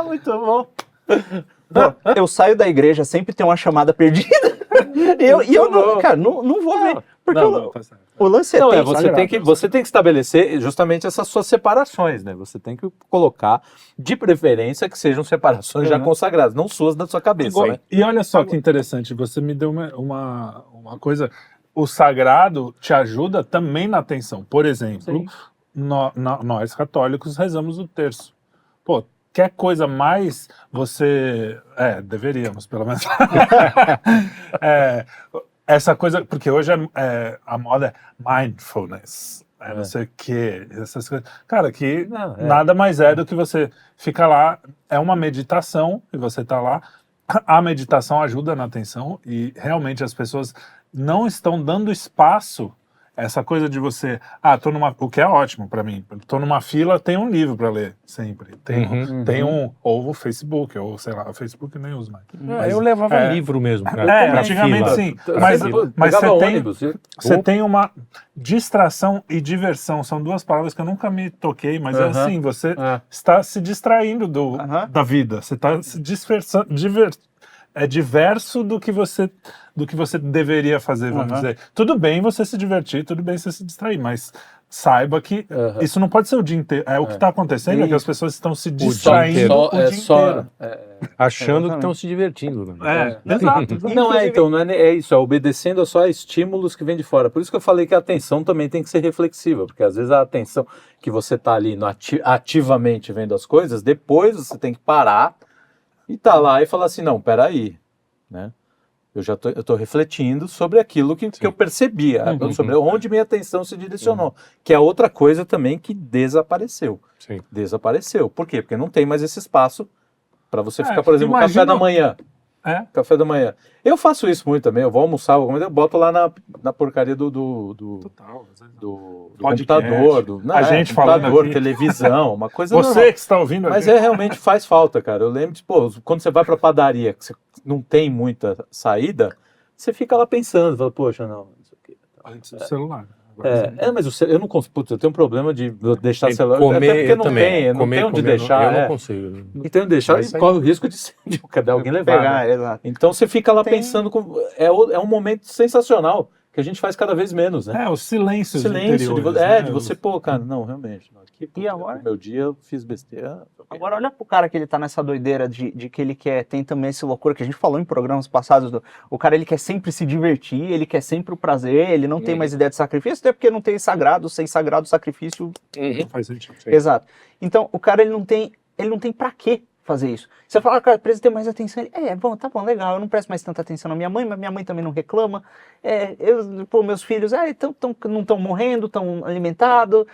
Muito bom. Pô, eu saio da igreja, sempre tem uma chamada perdida. E eu não, cara, não vou ver. Porque Tá certo. o lance é Não, tenso, você tem que estabelecer justamente essas suas separações, né? Você tem que colocar, de preferência, que sejam separações já consagradas, não suas da sua cabeça, né? E olha só que interessante, você me deu uma coisa. O sagrado te ajuda também na atenção. Por exemplo, nós católicos rezamos o terço. Pô, quer coisa mais você... deveríamos, pelo menos. Essa coisa, porque hoje a moda é mindfulness, não sei o quê, essas coisas. Cara, que nada mais é do que você fica lá, é uma meditação e você tá lá. A meditação ajuda na atenção e realmente as pessoas não estão dando espaço. Essa coisa de você, o que é ótimo pra mim, tô numa fila, tem um livro pra ler, sempre. Tem ou o Facebook, ou sei lá, o Facebook eu nem uso mais. Eu levava livro mesmo. Pra Antigamente fila. sim, mas Pegava você tem, ônibus. você tem uma distração e diversão, são duas palavras que eu nunca me toquei, mas é assim, você está se distraindo da vida, você está se dispersando, é diverso do que você deveria fazer, vamos dizer. Tudo bem você se divertir, tudo bem você se distrair, mas saiba que isso não pode ser o dia inteiro. O que está acontecendo é que as pessoas estão se distraindo o dia inteiro. Achando que estão se divertindo. Né? Exato. Não então, não é isso, é obedecendo só a estímulos que vêm de fora. Por isso que eu falei que a atenção também tem que ser reflexiva, porque às vezes a atenção que você está ali ativamente vendo as coisas, depois você tem que parar e tá lá e falar assim, não, peraí, né? Eu tô refletindo sobre aquilo que eu percebia, sobre onde minha atenção se direcionou, que é outra coisa também que desapareceu. Sim. Desapareceu. Por quê? Porque não tem mais esse espaço para você ficar, por exemplo, café da manhã. Café da manhã. Eu faço isso muito também, eu vou almoçar, eu boto lá na porcaria do computador, a gente falando aqui. televisão, uma coisa Você normal. que está ouvindo Mas aqui. realmente faz falta, cara. Eu lembro, quando você vai pra padaria, que você não tem muita saída, você fica lá pensando, fala, poxa, não, isso aqui. Antes do celular. Mas eu não consigo, eu tenho um problema de deixar o celular, Comer, até porque eu não também. tem onde comer, deixar. Eu não consigo. Não tem onde deixar e corre o risco de cadê alguém levar. Pegar, né? exato. Então você fica lá pensando, é um momento sensacional, que a gente faz cada vez menos, né? O silêncio de você, pô, cara, não, realmente. Aqui, E agora? No meu dia eu fiz besteira. Agora olha pro cara que ele tá nessa doideira de que ele tem também essa loucura que a gente falou em programas passados, o cara ele quer sempre se divertir, ele quer sempre o prazer, ele não tem mais ideia de sacrifício, até porque não tem sagrado, sem sagrado sacrifício. Faz sentido. Exato. Então o cara ele não tem pra quê fazer isso. Você fala, cara, precisa ter mais atenção. Ele, bom, tá bom, legal, eu não presto mais tanta atenção na minha mãe, mas minha mãe também não reclama. Meus filhos, não estão morrendo, estão alimentados.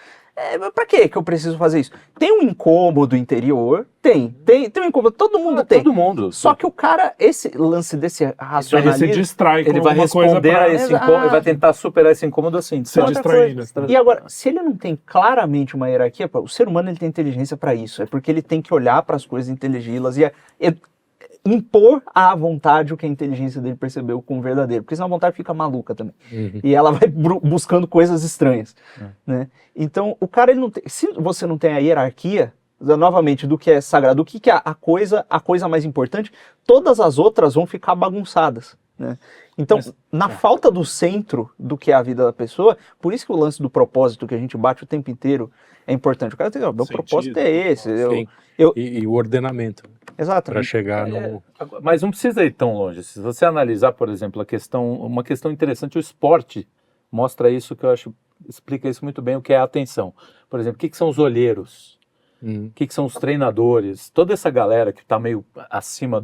Pra que eu preciso fazer isso? Tem um incômodo interior? Tem um incômodo, todo mundo tem. Todo mundo. Só que o cara, esse lance desse racionalismo... Ele se distrai com Ele vai responder a esse incômodo, ele vai tentar superar esse incômodo assim, se distraindo. E agora, se ele não tem claramente uma hierarquia, o ser humano ele tem inteligência para isso, é porque ele tem que olhar para as coisas, inteligi-las e impor à vontade o que a inteligência dele percebeu como verdadeiro, porque senão a vontade fica maluca também. E ela vai buscando coisas estranhas. Né? Então, o cara, ele não tem, se você não tem a hierarquia, novamente, do que é sagrado, do que é a coisa mais importante, todas as outras vão ficar bagunçadas. Né? Então, na falta do centro do que é a vida da pessoa, por isso que o lance do propósito que a gente bate o tempo inteiro é importante. O cara tem, meu propósito é esse. E o ordenamento. Exato. Para chegar no... Mas não precisa ir tão longe. Se você analisar, por exemplo, uma questão interessante, o esporte mostra isso, que eu acho, explica isso muito bem, o que é a atenção. Por exemplo, o que são os olheiros? O que são os treinadores? Toda essa galera que está meio acima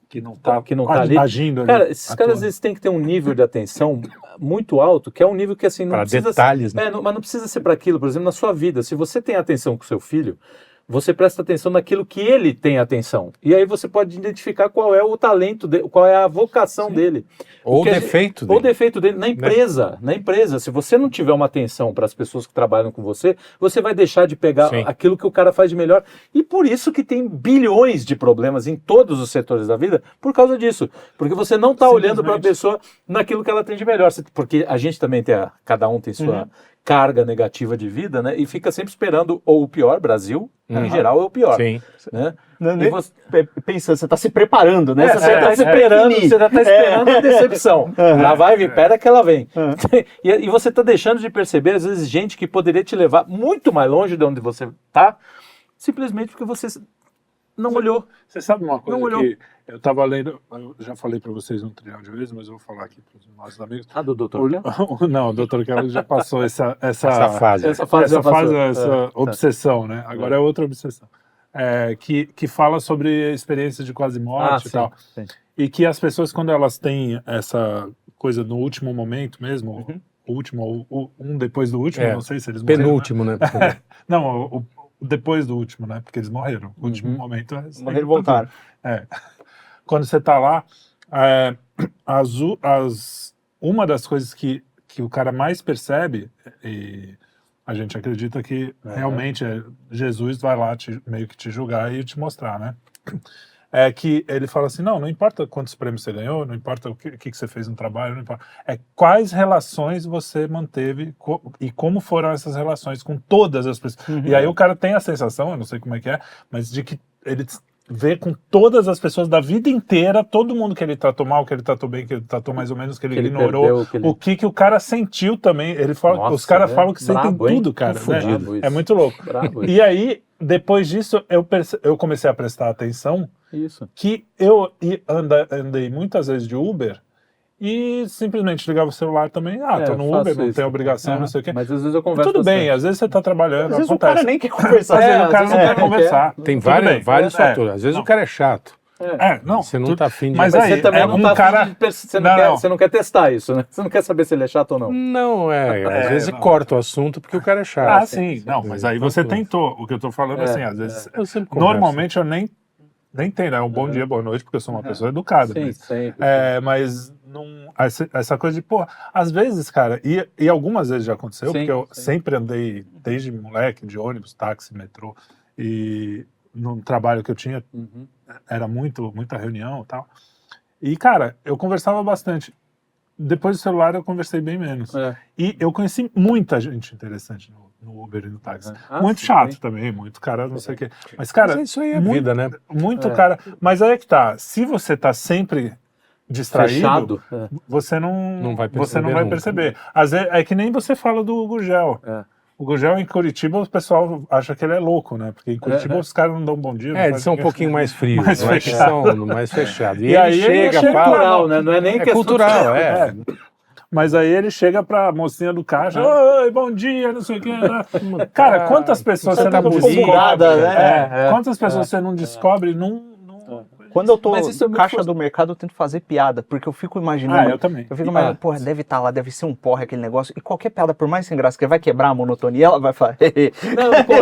que não tá ali. Agindo cara, ali, esses caras eles têm que ter um nível de atenção muito alto, que é um nível que assim não pra precisa detalhes, né? mas não precisa ser para aquilo. Por exemplo, na sua vida, se você tem atenção com seu filho, você presta atenção naquilo que ele tem atenção. E aí você pode identificar qual é o talento dele, qual é a vocação dele. Ou o defeito dele. Ou o defeito dele na empresa. Na empresa, se você não tiver uma atenção para as pessoas que trabalham com você, você vai deixar de pegar aquilo que o cara faz de melhor. E por isso que tem bilhões de problemas em todos os setores da vida, por causa disso. Porque você não está olhando para a pessoa naquilo que ela tem de melhor. Porque a gente também tem, cada um tem sua carga negativa de vida, né? E fica sempre esperando ou o pior, Brasil, em geral é o pior. Sim. Né? Pensando, você está se preparando, né? Você está esperando a decepção. Ela vai vir, espera que ela vem. E você está deixando de perceber, às vezes, gente que poderia te levar muito mais longe de onde você está, simplesmente porque você não olhou. Você sabe uma coisa que eu estava lendo, eu já falei para vocês um trilhão de vezes, mas eu vou falar aqui para os nossos amigos. Do doutor Kelly? Não, o doutor Kelly já passou essa fase. Essa obsessão, né? Agora é outra obsessão. Que fala sobre experiências de quase morte e tal. Sim. E que as pessoas, quando elas têm essa coisa no último momento mesmo, o último, um depois do último, não sei se eles morreram. Penúltimo, né? Não, o depois do último, né? Porque eles morreram. O último momento é... Morreram e voltaram. Quando você tá lá, uma das coisas que o cara mais percebe, e a gente acredita que realmente Jesus vai lá meio que te julgar e te mostrar, né? É que ele fala assim, não importa quantos prêmios você ganhou, não importa o que você fez no trabalho, não importa. É quais relações você manteve e como foram essas relações com todas as pessoas. E aí o cara tem a sensação, eu não sei como é que é, mas de que ver com todas as pessoas da vida inteira, todo mundo que ele tratou mal, que ele tratou bem, que ele tratou mais ou menos, que ele ignorou, perdeu, que ele... o que o cara sentiu também. Ele fala, Nossa, os caras falam que sentem brabo, hein? tudo, cara. Tá fudido Né? isso. É muito louco. Brabo E aí, depois disso, eu comecei a prestar atenção isso. que eu andei muitas vezes de Uber e simplesmente ligava o celular também. Tô no Uber, não tem obrigação, não sei o quê. Mas às vezes eu converso Tudo bem, bastante. às vezes você tá trabalhando, Às vezes acontece. o cara nem quer conversar. Às vezes o cara às não vezes quer conversar. Tem Tudo bem. vários fatores. Às vezes o cara é chato. Não, Você não tá afim de... Mas Mas aí, você também é não um tá cara... afim de você não quer testar isso, né? Você não quer saber se ele é chato ou não. Não, às vezes não. corta o assunto porque o cara é chato. sim. Não, mas aí você tentou. O que eu tô falando, assim, às vezes... Eu sempre converso. Normalmente eu nem tenho, né? Um bom dia, boa noite, porque eu sou uma pessoa educada. Sim, Mas, sempre. mas não... Essa coisa de, pô, às vezes, cara, e algumas vezes já aconteceu, Sim, porque eu sim. sempre andei, desde moleque, de ônibus, táxi, metrô, e no trabalho que eu tinha, era muita reunião e tal. E, cara, eu conversava bastante. Depois do celular eu conversei bem menos. E eu conheci muita gente interessante no Uber e no táxi. Muito chato também, muito cara, não sei o quê. Mas, cara, Mas isso aí é muito, vida, né? muito cara. Mas aí é que tá, se você tá sempre distraído, Fechado. Não você vai você não perceber vai nunca. perceber. Às vezes, é que nem você fala do Gugel. O Gugel em Curitiba, o pessoal acha que ele é louco, né? Porque em Curitiba os caras não dão bom dia. não Eles fazem são um ninguém- pouquinho mais frios. Mais não é que fechado. são mais fechados. E aí ele chega fala... Cultural, né? Não é nem É questão cultural, É. Mas aí ele chega pra mocinha do caixa, oi, bom dia, não sei o que. Cara, quantas pessoas Você você tá não bonita, descobre? né? Quantas pessoas você não descobre num... Quando eu tô Mas isso é no muito caixa do mercado, eu tento fazer piada, porque eu fico imaginando. eu também. Eu fico imaginando, porra, deve estar lá, deve ser um porre aquele negócio. E qualquer piada, por mais sem graça, que vai quebrar a monotonia, ela vai falar. Não, pô,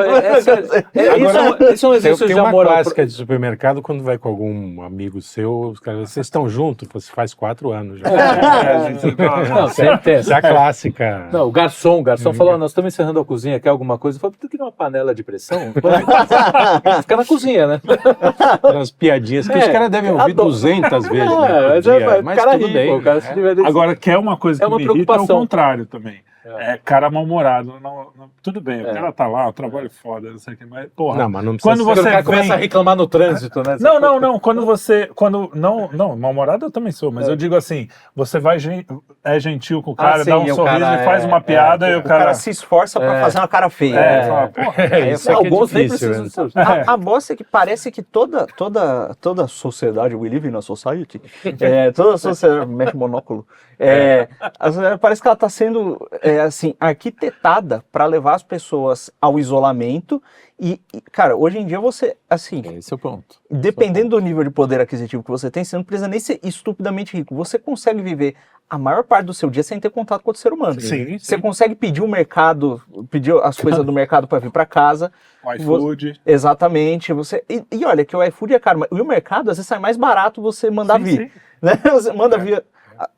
isso é um exercício Tem de uma amor. clássica de supermercado, quando vai com algum amigo seu, os caras, vocês estão juntos? Você faz 4 anos já. Não, sempre tem. Essa é a clássica. Não, o garçom falou, nós estamos encerrando a cozinha, quer alguma coisa? Eu falei, tu queria uma panela de pressão? Fica na cozinha, né? As piadinhas que os caras devem ouvir 200 vezes. Né, por Mas dia, mas cara tudo ri, bem. pô, o cara se diverte. Agora, quer uma coisa É que uma me irrita é o preocupação. contrário também. É cara mal-humorado. Tudo bem, o cara tá lá, o trabalho é foda, não sei o que, mas, porra. Não, mas não precisa Quando ser- O cara você começa a vem... reclamar no trânsito, né? Não, não, mal-humorado eu também sou, mas eu digo assim, você vai, é gentil com o cara, sim, dá um e o sorriso cara e faz uma piada e o O cara cara... se esforça pra fazer uma cara feia. fala, porra, Isso aqui é Alguns nem difícil. precisam. né? A bosta é que parece que toda sociedade, we live in a society, toda sociedade, mexe o monóculo, parece que ela está sendo, assim, arquitetada para levar as pessoas ao isolamento e, cara, hoje em dia você, assim, Esse é o ponto. dependendo do nível de poder aquisitivo que você tem, você não precisa nem ser estupidamente rico, você consegue viver a maior parte do seu dia sem ter contato com outro ser humano. Sim, Você consegue pedir o mercado, pedir as coisas do mercado para vir para casa. o iFood. Exatamente. E olha que o iFood é caro, mas e o mercado às vezes sai mais barato você mandar Sim, vir. sim. Né? Você manda vir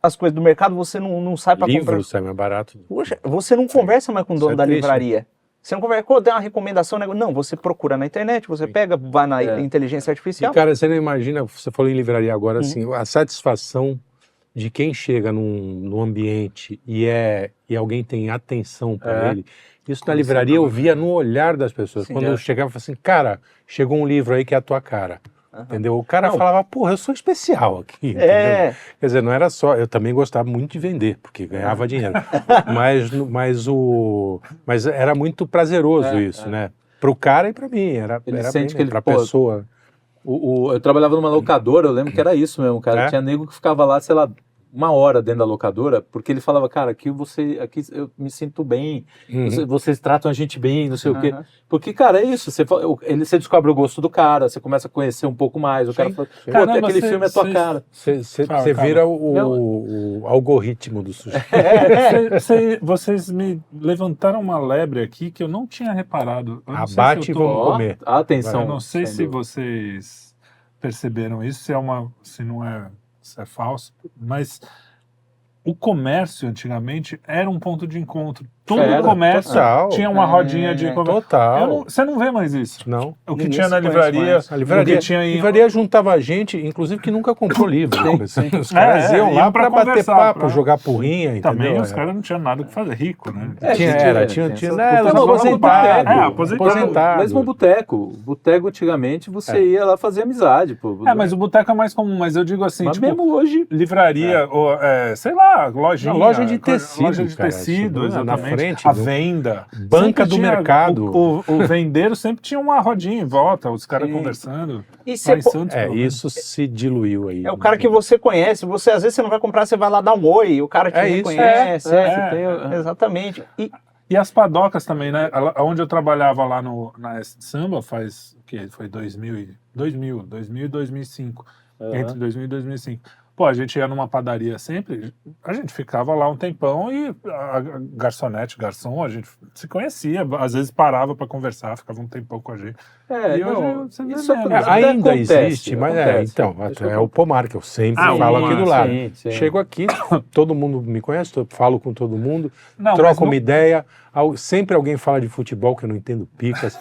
as coisas do mercado, você não sai para comprar. Livro sai mais barato. Poxa, você não conversa mais com o Isso dono é da triste, livraria. Você não conversa, dá uma recomendação, não, você procura na internet, você pega, vai na inteligência E, artificial. cara, você não imagina, você falou em livraria agora, assim, a satisfação de quem chega num ambiente e alguém tem atenção para ele. Isso na livraria eu via no olhar das pessoas. Sim, Quando eu chegava, eu falava assim, cara, chegou um livro aí que é a tua cara. Entendeu? O cara falava, porra, eu sou especial aqui. Entendeu? Quer dizer, não era só. Eu também gostava muito de vender, porque ganhava dinheiro. Mas era muito prazeroso isso, né? Pro cara e pra mim. Era sente bem, que ele, pra pô, pessoa. Eu trabalhava numa locadora, eu lembro que era isso mesmo, cara. Tinha nego que ficava lá, sei lá, 1 hora dentro da locadora, porque ele falava, cara, aqui eu me sinto bem, vocês tratam a gente bem, não sei o quê. Porque, cara, é isso, você descobre o gosto do cara, você começa a conhecer um pouco mais, o cara fala, pô, Caramba, aquele filme é tua cara. Você vira o algoritmo do sujeito. Vocês me levantaram uma lebre aqui que eu não tinha reparado. Eu não sei Abate se e eu tô- vamos comer. Atenção. Eu não sei se sem dúvida. vocês perceberam isso, se não é, se é falso, mas o comércio antigamente era um ponto de encontro. Todo Era, comércio total. tinha uma rodinha de conversa. Total. Você não vê mais isso. Não. O que Ninguém tinha se na conhece livraria, mais. A livraria, o que tinha em... livraria juntava gente, inclusive que nunca comprou livro. Os caras iam lá iam pra para bater conversar, papo, pra- jogar porrinha, entendeu? Também os caras não tinham nada que fazer, rico, né? Tinha, essas era boteco. aposentado. É, aposentado. Mesmo boteco. Boteco, antigamente, você ia lá fazer amizade. Pô. Mas o boteco é mais comum, mas eu digo assim, Mas tipo, mesmo hoje... livraria, ou, sei lá, lojinha. Uma loja de tecido, Loja de cara, tecido, isso, na exatamente. frente A do- venda. Banca Sempre do tinha- mercado. O vendeiro sempre tinha uma rodinha em volta, os caras Sim. conversando. E Lá você em Santos, É, pelo menos. isso se diluiu aí. é o cara que você conhece, você às vezes você não vai comprar, você vai lá dar um oi, o cara te É isso, reconhece. você tem... Exatamente. E as padocas também, né? Onde eu trabalhava lá na S de Samba faz, o quê? Foi 2000 e 2005. Entre 2000 e 2005. Pô, a gente ia numa padaria sempre, a gente ficava lá um tempão e a garçonete, garçom, a gente se conhecia, às vezes parava para conversar, ficava um tempão com a gente. E hoje você vê isso menos. até Ainda acontece, existe, mas acontece. então, Isso é o pomar que eu sempre Ah, o falo pomar, aqui do lado. sim, sim. Chego aqui, todo mundo me conhece, falo com todo mundo, Não, mas troco não- uma ideia, sempre alguém fala de futebol que eu não entendo picas.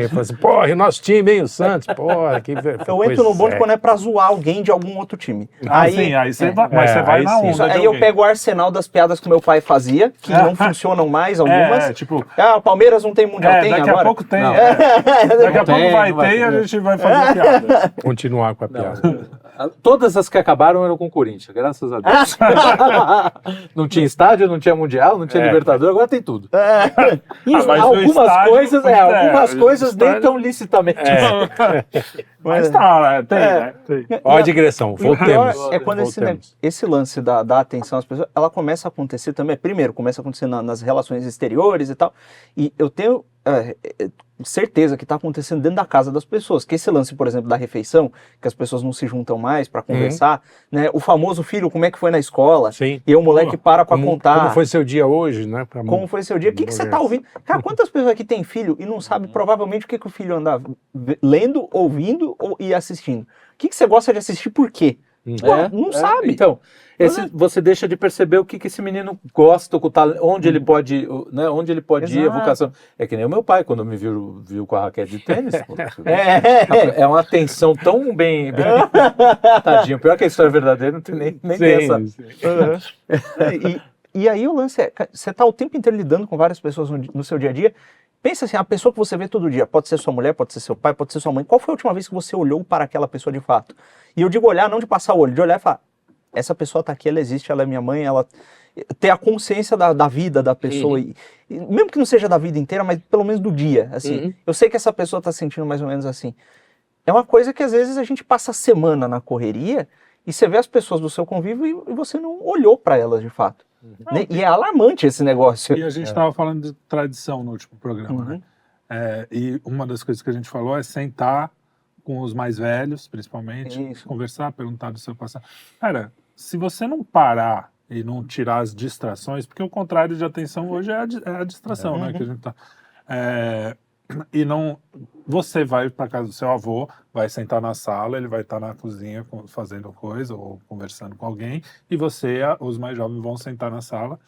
Fala assim, porra, e o nosso time, hein, o Santos, porra, que Eu entro no bonde quando é pra zoar alguém de algum outro time. Sim, aí você vai, mas você vai aí na sim. onda de Aí eu alguém. pego o arsenal das piadas que meu pai fazia, que não funcionam mais, algumas. tipo, Ah, o Palmeiras não tem mundial, tem daqui agora? a pouco tem. Não. Daqui a Tem, pouco vai não vai ter e a ter. gente vai fazer piada. continuar com a piada. Todas as que acabaram eram com o Corinthians, graças a Deus. Não tinha estádio, não tinha Mundial, não tinha Libertadores, agora tem tudo. E mas no algumas estádio, coisas, algumas o coisas nem estádio- tão licitamente. Mas tá, né? Tem, né? Tem. Ó a digressão, E o pior voltemos. é quando Voltemos. esse lance da atenção às pessoas, ela começa a acontecer também, primeiro, começa a acontecer nas relações exteriores e tal, e eu tenho certeza que está acontecendo dentro da casa das pessoas, que esse lance, por exemplo, da refeição, que as pessoas não se juntam mais para conversar, né, o famoso filho, como é que foi na escola, Sim. e o moleque para para Como contar. foi seu dia hoje, né? Como foi seu dia? O que você tá ouvindo? Cara, quantas pessoas aqui têm filho e não sabe provavelmente o que o filho anda lendo, ouvindo e assistindo? O que você gosta de assistir por quê? Pô, não sabe. Então, você deixa de perceber o que esse menino gosta, onde ele pode, né, onde ele pode ir, a Exato. vocação. É que nem o meu pai, quando me viu com a raquete de tênis. Pô, É. é uma atenção tão bem tadinho. Pior que a história verdadeira, não tem nem dessa. E aí o lance é, você tá o tempo inteiro lidando com várias pessoas no seu dia a dia. Pensa assim, a pessoa que você vê todo dia, pode ser sua mulher, pode ser seu pai, pode ser sua mãe. Qual foi a última vez que você olhou para aquela pessoa de fato? E eu digo olhar, não de passar o olho, de olhar e falar, essa pessoa tá aqui, ela existe, ela é minha mãe, ela ter a consciência da vida da pessoa, e mesmo que não seja da vida inteira, mas pelo menos do dia, assim. Eu sei que essa pessoa tá sentindo mais ou menos assim. É uma coisa que às vezes a gente passa a semana na correria e você vê as pessoas do seu convívio e você não olhou para elas de fato. Né? E é alarmante esse negócio. E a gente estava falando de tradição no último programa, né? E uma das coisas que a gente falou é sentar com os mais velhos, principalmente, Isso. conversar, perguntar do seu passado. Cara, se você não parar e não tirar as distrações, porque o contrário de atenção hoje é a distração, né? Que a gente tá. E não. Você vai para casa do seu avô, vai sentar na sala, ele vai estar na cozinha fazendo coisa ou conversando com alguém, e os mais jovens, vão sentar na sala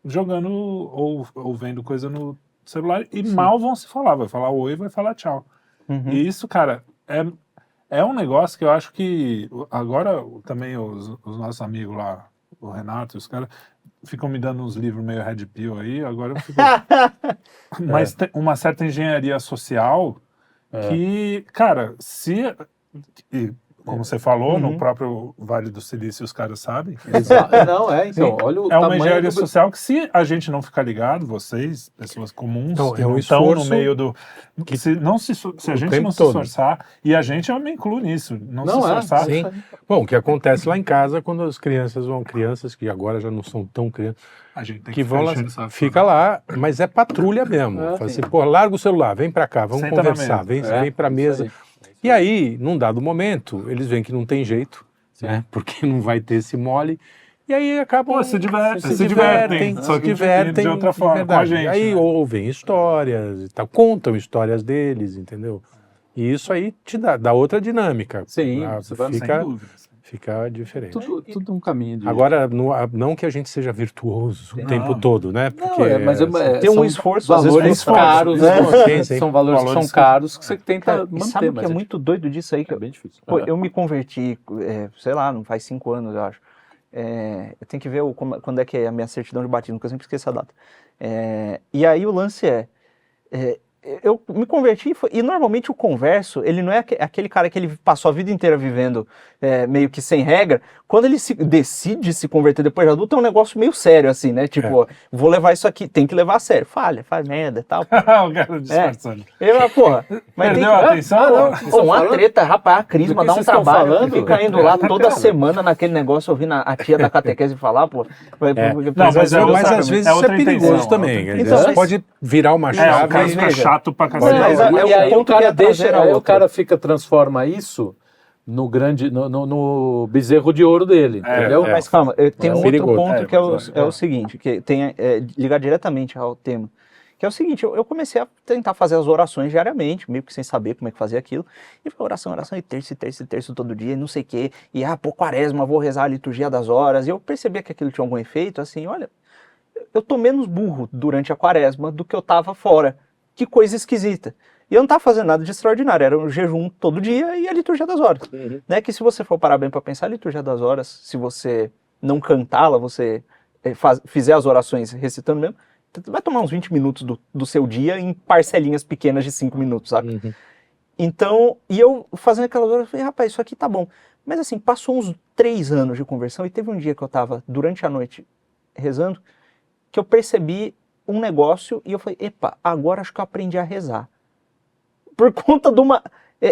jogando ou vendo coisa no celular e mal vão se falar. Vai falar oi, vai falar tchau. E isso, cara, é um negócio que eu acho que agora também os nossos amigos lá, o Renato, os caras ficam me dando uns livros meio red pill aí, agora eu fico... Mas tem uma certa engenharia social que, cara, como você falou, no próprio Vale do Silício os caras sabem. Não, então, olha o É uma tamanho engenharia do... social que, se a gente não ficar ligado, vocês, pessoas comuns, Então, que é um não estão no esforço meio do... Se a gente tempo não se todo. esforçar, e a gente, eu me incluo nisso, não se Não, esforçar. Sim. Bom, o que acontece lá em casa quando as crianças que agora já não são tão crianças, A gente tem que vão lá, enchendo o saco. fica lá, mas é patrulha mesmo. Fala assim, pô, larga o celular, vem pra cá, vamos Senta na conversar, mesa. vem pra mesa. E aí, num dado momento, eles veem que não tem jeito, né? Porque não vai ter esse mole. E aí acabam Pô, se divertem, só se que divertem de outra forma, verdade. com a gente, Aí né? ouvem histórias e tal, contam histórias deles, entendeu? E isso aí te dá outra dinâmica. Sim, Ah, você vai- Sem fica, dúvidas. fica diferente. Tudo um caminho de... Agora, não que a gente seja virtuoso o tempo todo, né? Porque mas tem um são esforço, às vezes, valores esforço, caros, né? Sim. são valores que são caros que você tenta manter. Sabe o que mas é muito doido disso aí? é bem difícil. Pô, eu me converti, sei lá, não faz 5 anos, eu acho. Eu tenho que ver quando é que é a minha certidão de batismo, porque eu sempre esqueço a data. E aí o lance eu me converti e normalmente o converso, ele não é aquele cara que ele passou a vida inteira vivendo meio que sem regra. Quando ele decide se converter depois de adulto, é um negócio meio sério, assim, né? Tipo, vou levar isso aqui, tem que levar a sério. Faz merda e tal. O cara disfarçando. Porra, mas Perdeu a atenção? uma treta, rapaz, a Crisma dá um trabalho, falando? fica indo lá toda semana naquele negócio, ouvindo a tia da catequese falar, pô. Mas às vezes isso é perigoso também. Então, pode virar uma chave. O cara fica chato pra cacete. E aí o cara transforma isso no bezerro de ouro dele, entendeu? Mas calma, tem um outro perigoso. ponto que é o seguinte, que tem ligar diretamente ao tema, que é o seguinte, eu comecei a tentar fazer as orações diariamente, meio que sem saber como é que fazia aquilo, e foi oração, e terço todo dia, e não sei o quê, e quaresma, vou rezar a liturgia das horas, e eu percebia que aquilo tinha algum efeito, assim, olha, eu tô menos burro durante a quaresma do que eu tava fora, que coisa esquisita. E eu não estava fazendo nada de extraordinário, era um jejum todo dia e a liturgia das horas. Né? Que se você for parar bem para pensar, a liturgia das horas, se você não cantá-la, você fizer as orações recitando mesmo, vai tomar uns 20 minutos do seu dia em parcelinhas pequenas de 5 minutos, sabe? Então, e eu fazendo aquelas horas, eu falei, rapaz, isso aqui tá bom. Mas assim, passou uns 3 anos de conversão e teve um dia que eu estava durante a noite rezando, que eu percebi um negócio e eu falei, epa, agora acho que eu aprendi a rezar. Por conta de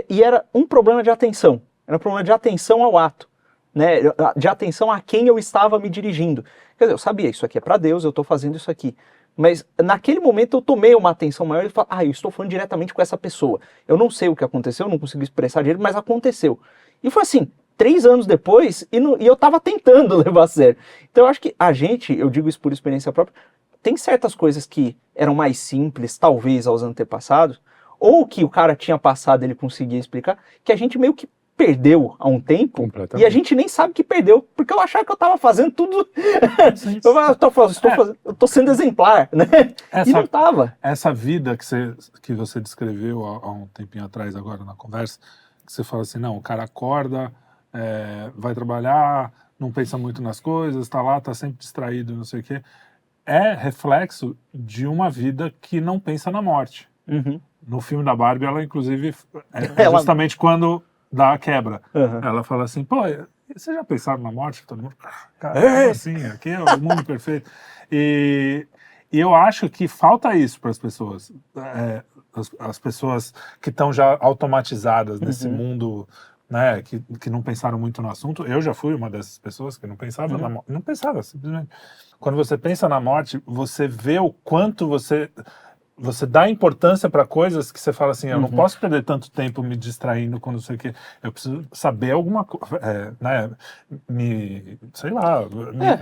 e era um problema de atenção. Era um problema de atenção ao ato. Né? De atenção a quem eu estava me dirigindo. Quer dizer, eu sabia, isso aqui é para Deus, eu estou fazendo isso aqui. Mas naquele momento eu tomei uma atenção maior e falei, eu estou falando diretamente com essa pessoa. Eu não sei o que aconteceu, não consegui expressar direito, mas aconteceu. E foi assim, 3 anos depois, e eu estava tentando levar a sério. Então eu acho que a gente, eu digo isso por experiência própria, tem certas coisas que eram mais simples, talvez, aos antepassados, ou que o cara tinha passado, ele conseguia explicar, que a gente meio que perdeu há um tempo, e a gente nem sabe que perdeu, porque eu achava que eu estava fazendo tudo... eu tô sendo exemplar, né? E não estava. Essa vida que você descreveu há um tempinho atrás, agora na conversa, que você fala assim, não, o cara acorda, vai trabalhar, não pensa muito nas coisas, tá lá, tá sempre distraído, não sei o quê, é reflexo de uma vida que não pensa na morte. No filme da Barbie, ela inclusive, justamente quando dá a quebra. Ela fala assim, pô, vocês já pensaram na morte? Todo mundo, cara, assim, aqui é o mundo perfeito. E eu acho que falta isso para as pessoas. As pessoas que estão já automatizadas nesse mundo, né, que não pensaram muito no assunto. Eu já fui uma dessas pessoas que não pensava na morte. Não pensava, simplesmente. Quando você pensa na morte, você vê o quanto você dá importância para coisas que você fala assim, eu não posso perder tanto tempo me distraindo com não sei o que, eu preciso saber alguma coisa, né,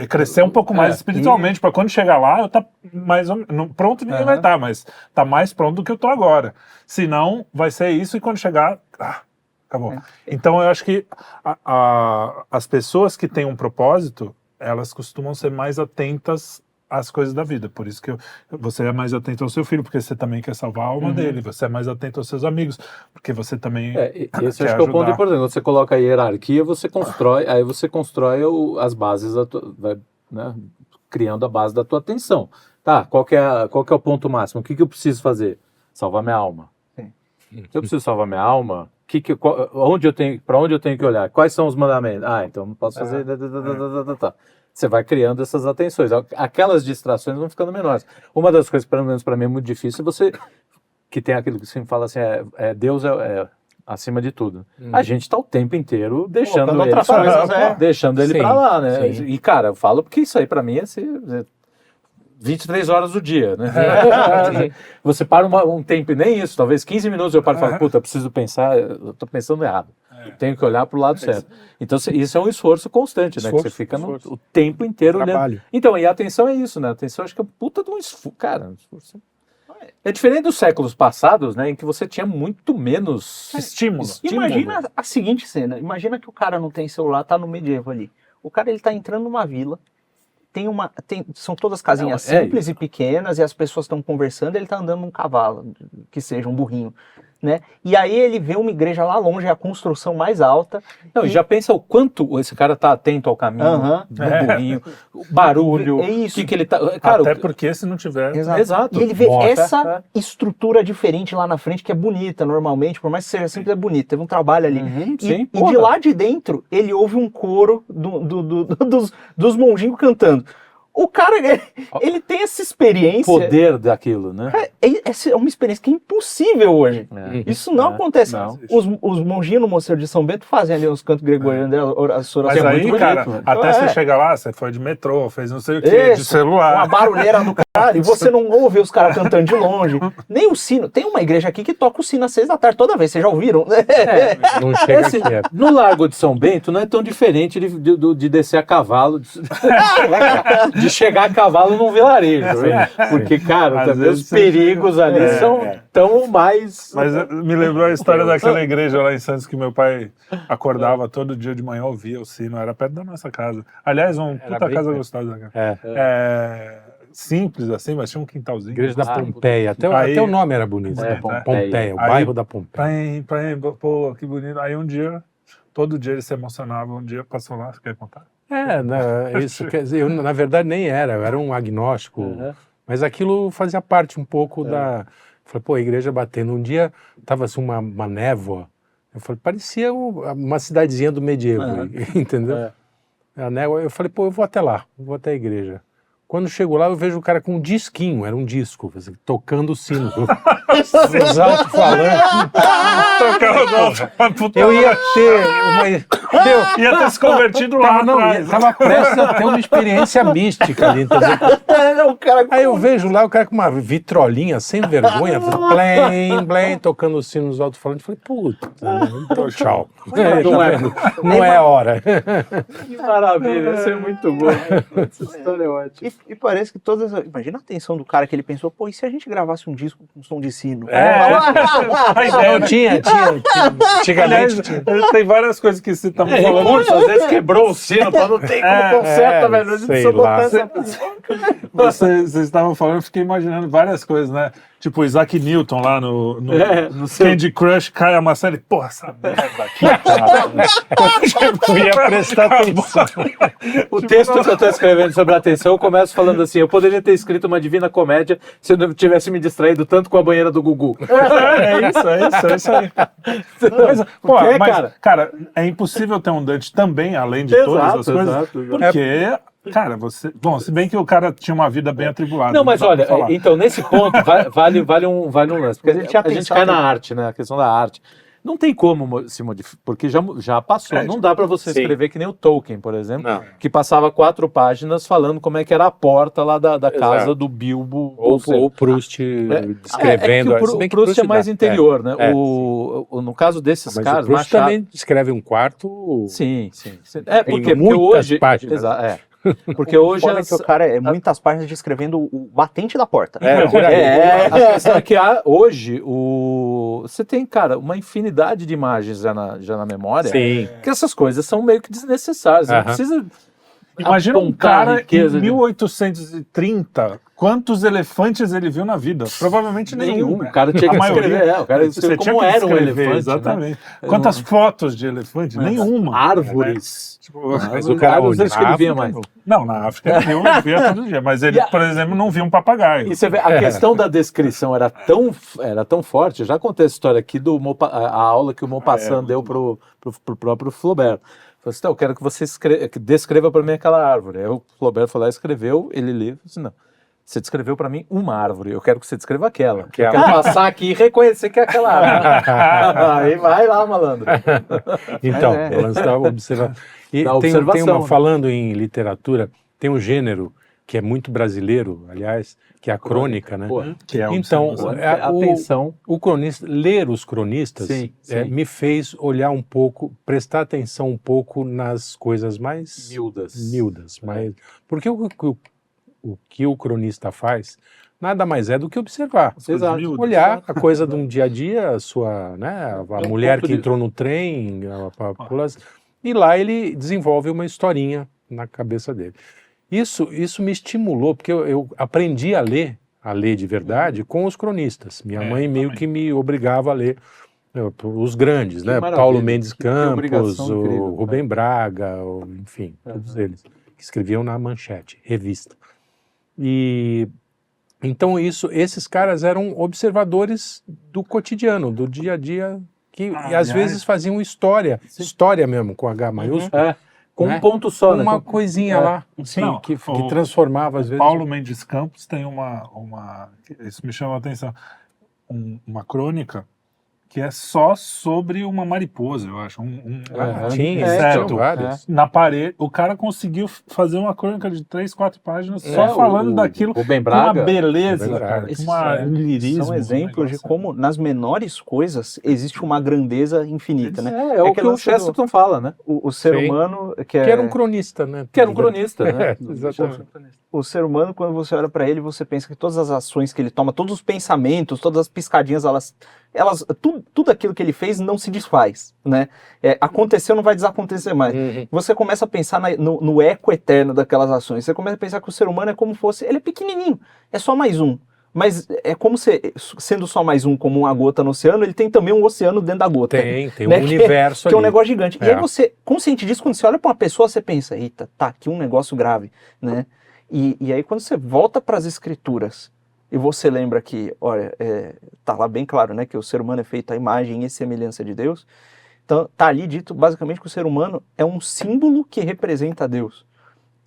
crescer um pouco mais espiritualmente, para quando chegar lá, eu tá mais pronto, ninguém vai estar, mas tá mais pronto do que eu tô agora. Senão, vai ser isso e quando chegar, acabou. Então, eu acho que as pessoas que têm um propósito, elas costumam ser mais atentas as coisas da vida, por isso que você é mais atento ao seu filho, porque você também quer salvar a alma dele, você é mais atento aos seus amigos, porque você também esse acho que é o ponto importante, quando você coloca a hierarquia, você constrói, aí você constrói as bases, né, criando a base da tua atenção. Tá, qual que é o ponto máximo? O que eu preciso fazer? Salvar minha alma. Se eu preciso salvar minha alma, para onde eu tenho que olhar? Quais são os mandamentos? Então não posso fazer... Você vai criando essas atenções. Aquelas distrações vão ficando menores. Uma das coisas, pelo menos para mim, é muito difícil, é você... Que tem aquilo que você fala assim, Deus é acima de tudo. A gente está o tempo inteiro deixando ele para lá, né? Sim. E, cara, eu falo porque isso aí para mim é 23 horas do dia, né? Você para um tempo e nem isso, talvez 15 minutos eu paro e falo, puta, eu preciso pensar, eu tô pensando errado. Tenho que olhar para o lado certo. Então, isso é um esforço constante, né? Que você fica o tempo inteiro olhando. Então, e a atenção é isso, né? A atenção acho que é puta de um esforço. Cara, um esforço. É diferente dos séculos passados, né, em que você tinha muito menos Estímulo. Imagina a seguinte cena. Imagina que o cara não tem celular, tá no medieval ali. O cara, ele tá entrando numa vila, são todas casinhas simples e pequenas, e as pessoas estão conversando, ele tá andando num cavalo, que seja um burrinho, né? E aí ele vê uma igreja lá longe, a construção mais alta. Não, e já pensa o quanto esse cara tá atento ao caminho, do burrinho, o barulho, É isso. que ele tá... Cara, Até porque se não tiver... Exato. E ele vê Bota. essa estrutura diferente lá na frente, que é bonita normalmente, por mais que seja simples, é bonita. Teve um trabalho ali. sim, E de lá de dentro, ele ouve um coro dos monjinhos cantando. O cara, ele tem essa experiência. poder daquilo, né? Essa é uma experiência que é impossível hoje. É. Isso não acontece. Não. Os monjinhos no Mosteiro de São Bento fazem ali os cantos gregorianos, as Mas orações. aí, muito cara, bonito, até você chegar lá, você foi de metrô, fez não sei o quê, de Uma celular. barulheira do cara, e você não ouve os caras cantando de longe. Nem o sino. Tem uma igreja aqui que toca o sino às 6 da tarde toda vez, vocês já ouviram? Não chega Esse- aqui. no Largo de São Bento não é tão diferente de descer a cavalo, de chegar a cavalo num vilarejo, né? Porque, cara, Às também vezes os você- perigos ali são tão mais... Mas me lembrou a história daquela igreja lá em Santos que meu pai acordava todo dia de manhã, ouvia o sino, era perto da nossa casa. Aliás, puta bem casa perto. gostosa. Cara. Simples assim, mas tinha um quintalzinho. Igreja da Ah, Pompeia. Até aí- o nome era bonito. É, né? Pompeia. Pompeia, o Aí- bairro da Pompeia. Pô, que bonito. Aí um dia, todo dia ele se emocionava, um dia passou lá, você quer contar? Isso quer dizer, eu na verdade nem era, eu era um agnóstico, mas aquilo fazia parte um pouco da... Falei, pô, a igreja batendo. Um dia tava assim uma névoa, eu falei, parecia uma cidadezinha do medieval, entendeu? A névoa, eu falei, pô, eu vou até lá, eu vou até a igreja. Quando chego lá, eu vejo o cara com um disquinho, era um disco, assim, tocando o sino. Os alto-falantes. Eu ia ter uma... Ia ter se convertido lá atrás. Tava prestes a ter uma experiência mística ali, entendeu? Aí eu vejo lá o cara com uma vitrolinha, sem vergonha, blém, blém, tocando o sino nos alto-falantes. Falei, puta, então tchau. Não é a hora. Que maravilha, isso é muito bom. Essa história é ótima. E parece que imagina a atenção do cara que ele pensou, pô, e se a gente gravasse um disco com som de sino? A ideia Não, tinha. Antigamente tinha. tem várias coisas que você tá falando. Recurso, às vezes quebrou o sino, pra não ter como conserta, velho. A gente sei precisa lá. botar essa... Vocês estavam falando, eu fiquei imaginando várias coisas, né? Tipo, Isaac Newton lá no no seu- Candy Crush, cai a maçã, ele, porra, essa merda aqui, Eu ia prestar atenção. O texto que eu estou escrevendo sobre a atenção, eu começo falando assim, eu poderia ter escrito uma Divina Comédia se eu não tivesse me distraído tanto com a banheira do Gugu. É isso aí. Mas, pô, quê, mas, cara, é impossível ter um Dante também, além de todas as coisas, exato. porque, cara, bom, se bem que o cara tinha uma vida bem atribulada. Não, mas dá pra olha, falar. então nesse ponto vale um lance, porque Ele tinha a gente pensado cai na em- arte, né, a questão da arte. Não tem como se modificar, porque já passou. Não dá para você escrever que nem o Tolkien, por exemplo, Não. que passava 4 páginas falando como é que era a porta lá da casa do Bilbo. Ou Proust descrevendo. É que se o bem que Proust é mais dá. interior, né? É, No caso desses Mas caras, o Proust Machado... também descreve um quarto. Sim. É, Tem porque muitas hoje... páginas. Porque hoje... Olha que o cara é muitas páginas descrevendo o batente da porta. Por aí. A questão é que hoje você tem, cara, uma infinidade de imagens já na memória, Sim. que essas coisas são meio que desnecessárias. Não Aham. precisa Imagina um apontar a cara riqueza em de- 1830, quantos elefantes ele viu na vida? Provavelmente nenhum. O cara tinha A que maioria. escrever. O cara Você escreveu tinha como que era um descrever, elefante. exatamente. Né? Quantas fotos de elefante? Nenhuma. Árvores. Tipo, Mas o cara Árvores onde? acho que ele via Na mais. África, não, na África ele via todo dia, mas ele, por exemplo, não via um papagaio. E você vê, a questão da descrição era tão forte, já contei essa história aqui a aula que o Maupassant deu pro próprio Flaubert. Falei assim, eu quero que você descreva para mim aquela árvore. Aí o Flaubert foi lá e escreveu, ele leu, assim, não, você descreveu para mim uma árvore, eu quero que você descreva aquela. Eu quero passar aqui e reconhecer que é aquela árvore. Aí vai lá, malandro. Então, Mas é. o lance da observação. E Da tem observação, né? falando em literatura, tem um gênero que é muito brasileiro, aliás, que é a crônica, né? Pô, Que é Então, observação. atenção. o cronista, ler os cronistas Sim. me fez olhar um pouco, prestar atenção um pouco nas coisas mais Miúdas. miúdas. Porque o que o cronista faz nada mais é do que observar. Exato. miúdas. Olhar a coisa de um dia a dia, a sua, né, a mulher ponto que de- entrou no trem, e lá ele desenvolve uma historinha na cabeça dele. Isso me estimulou, porque eu aprendi a ler de verdade com os cronistas. Minha mãe meio também. que me obrigava a ler os grandes, Que né? maravilha, Paulo Mendes que Campos, obrigação o incrível, Rubem Braga, enfim, todos eles que escreviam na Manchete, revista. E então esses caras eram observadores do cotidiano, do dia a dia, e às vezes faziam história mesmo, com H maiúsculo, Com né? um ponto só, né? uma coisinha lá, sim, Não, que o- transformava às vezes. Paulo Mendes Campos tem isso me chama a atenção, uma crônica que é só sobre uma mariposa, eu acho, um Tinha inseto. vários. Na parede, o cara conseguiu fazer uma crônica de 3, 4 páginas só falando daquilo O Ben com uma Braga. beleza, Rubem Braga. cara, com uma lirismo. São exemplos de um negócio. como nas menores coisas existe uma grandeza infinita, né? É o que que o lance Chesterton fala, né? O ser Sim. humano Que era um cronista, né? Que era um cronista, né? Exatamente. o ser humano, quando você olha para ele, você pensa que todas as ações que ele toma, todos os pensamentos, todas as piscadinhas, tudo aquilo que ele fez não se desfaz, né? Aconteceu, não vai desacontecer mais. Você começa a pensar no eco eterno daquelas ações. Você começa a pensar que o ser humano é como fosse, ele é pequenininho, é só mais um. Mas é como sendo só mais um, como uma gota no oceano, ele tem também um oceano dentro da gota. Tem né? um universo que é um ali. negócio gigante. E É. aí você, consciente disso, quando você olha para uma pessoa, você pensa, eita, tá aqui um negócio grave, né? E aí quando você volta para as escrituras e você lembra que, olha, tá lá bem claro, né, que o ser humano é feito à imagem e semelhança de Deus, então tá ali dito basicamente que o ser humano é um símbolo que representa Deus.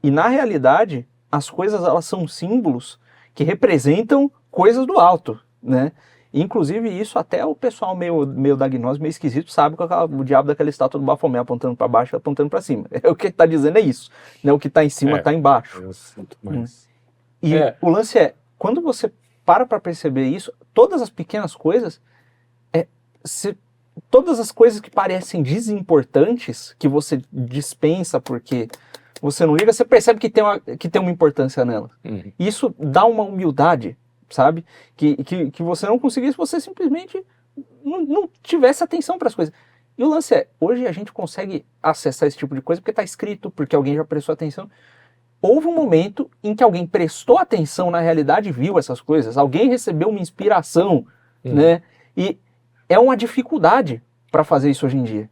E na realidade, as coisas elas são símbolos que representam coisas do alto, né? Inclusive isso até o pessoal meio da gnose, meio esquisito, sabe que o diabo daquela estátua do Bafomé apontando para baixo, apontando para cima. O que ele está dizendo é isso, né? O que está em cima está embaixo. Eu sinto mais. E o lance quando você para perceber isso, todas as pequenas coisas, todas as coisas que parecem desimportantes, que você dispensa porque você não liga, você percebe que tem uma importância nela. E isso dá uma humildade, sabe? Que você não conseguisse se você simplesmente não tivesse atenção para as coisas. E o lance hoje a gente consegue acessar esse tipo de coisa porque está escrito, porque alguém já prestou atenção. Houve um momento em que alguém prestou atenção na realidade e viu essas coisas. Alguém recebeu uma inspiração, né? E é uma dificuldade para fazer isso hoje em dia.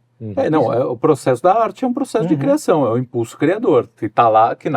O processo da arte é um processo de criação, é o impulso criador, que está lá, que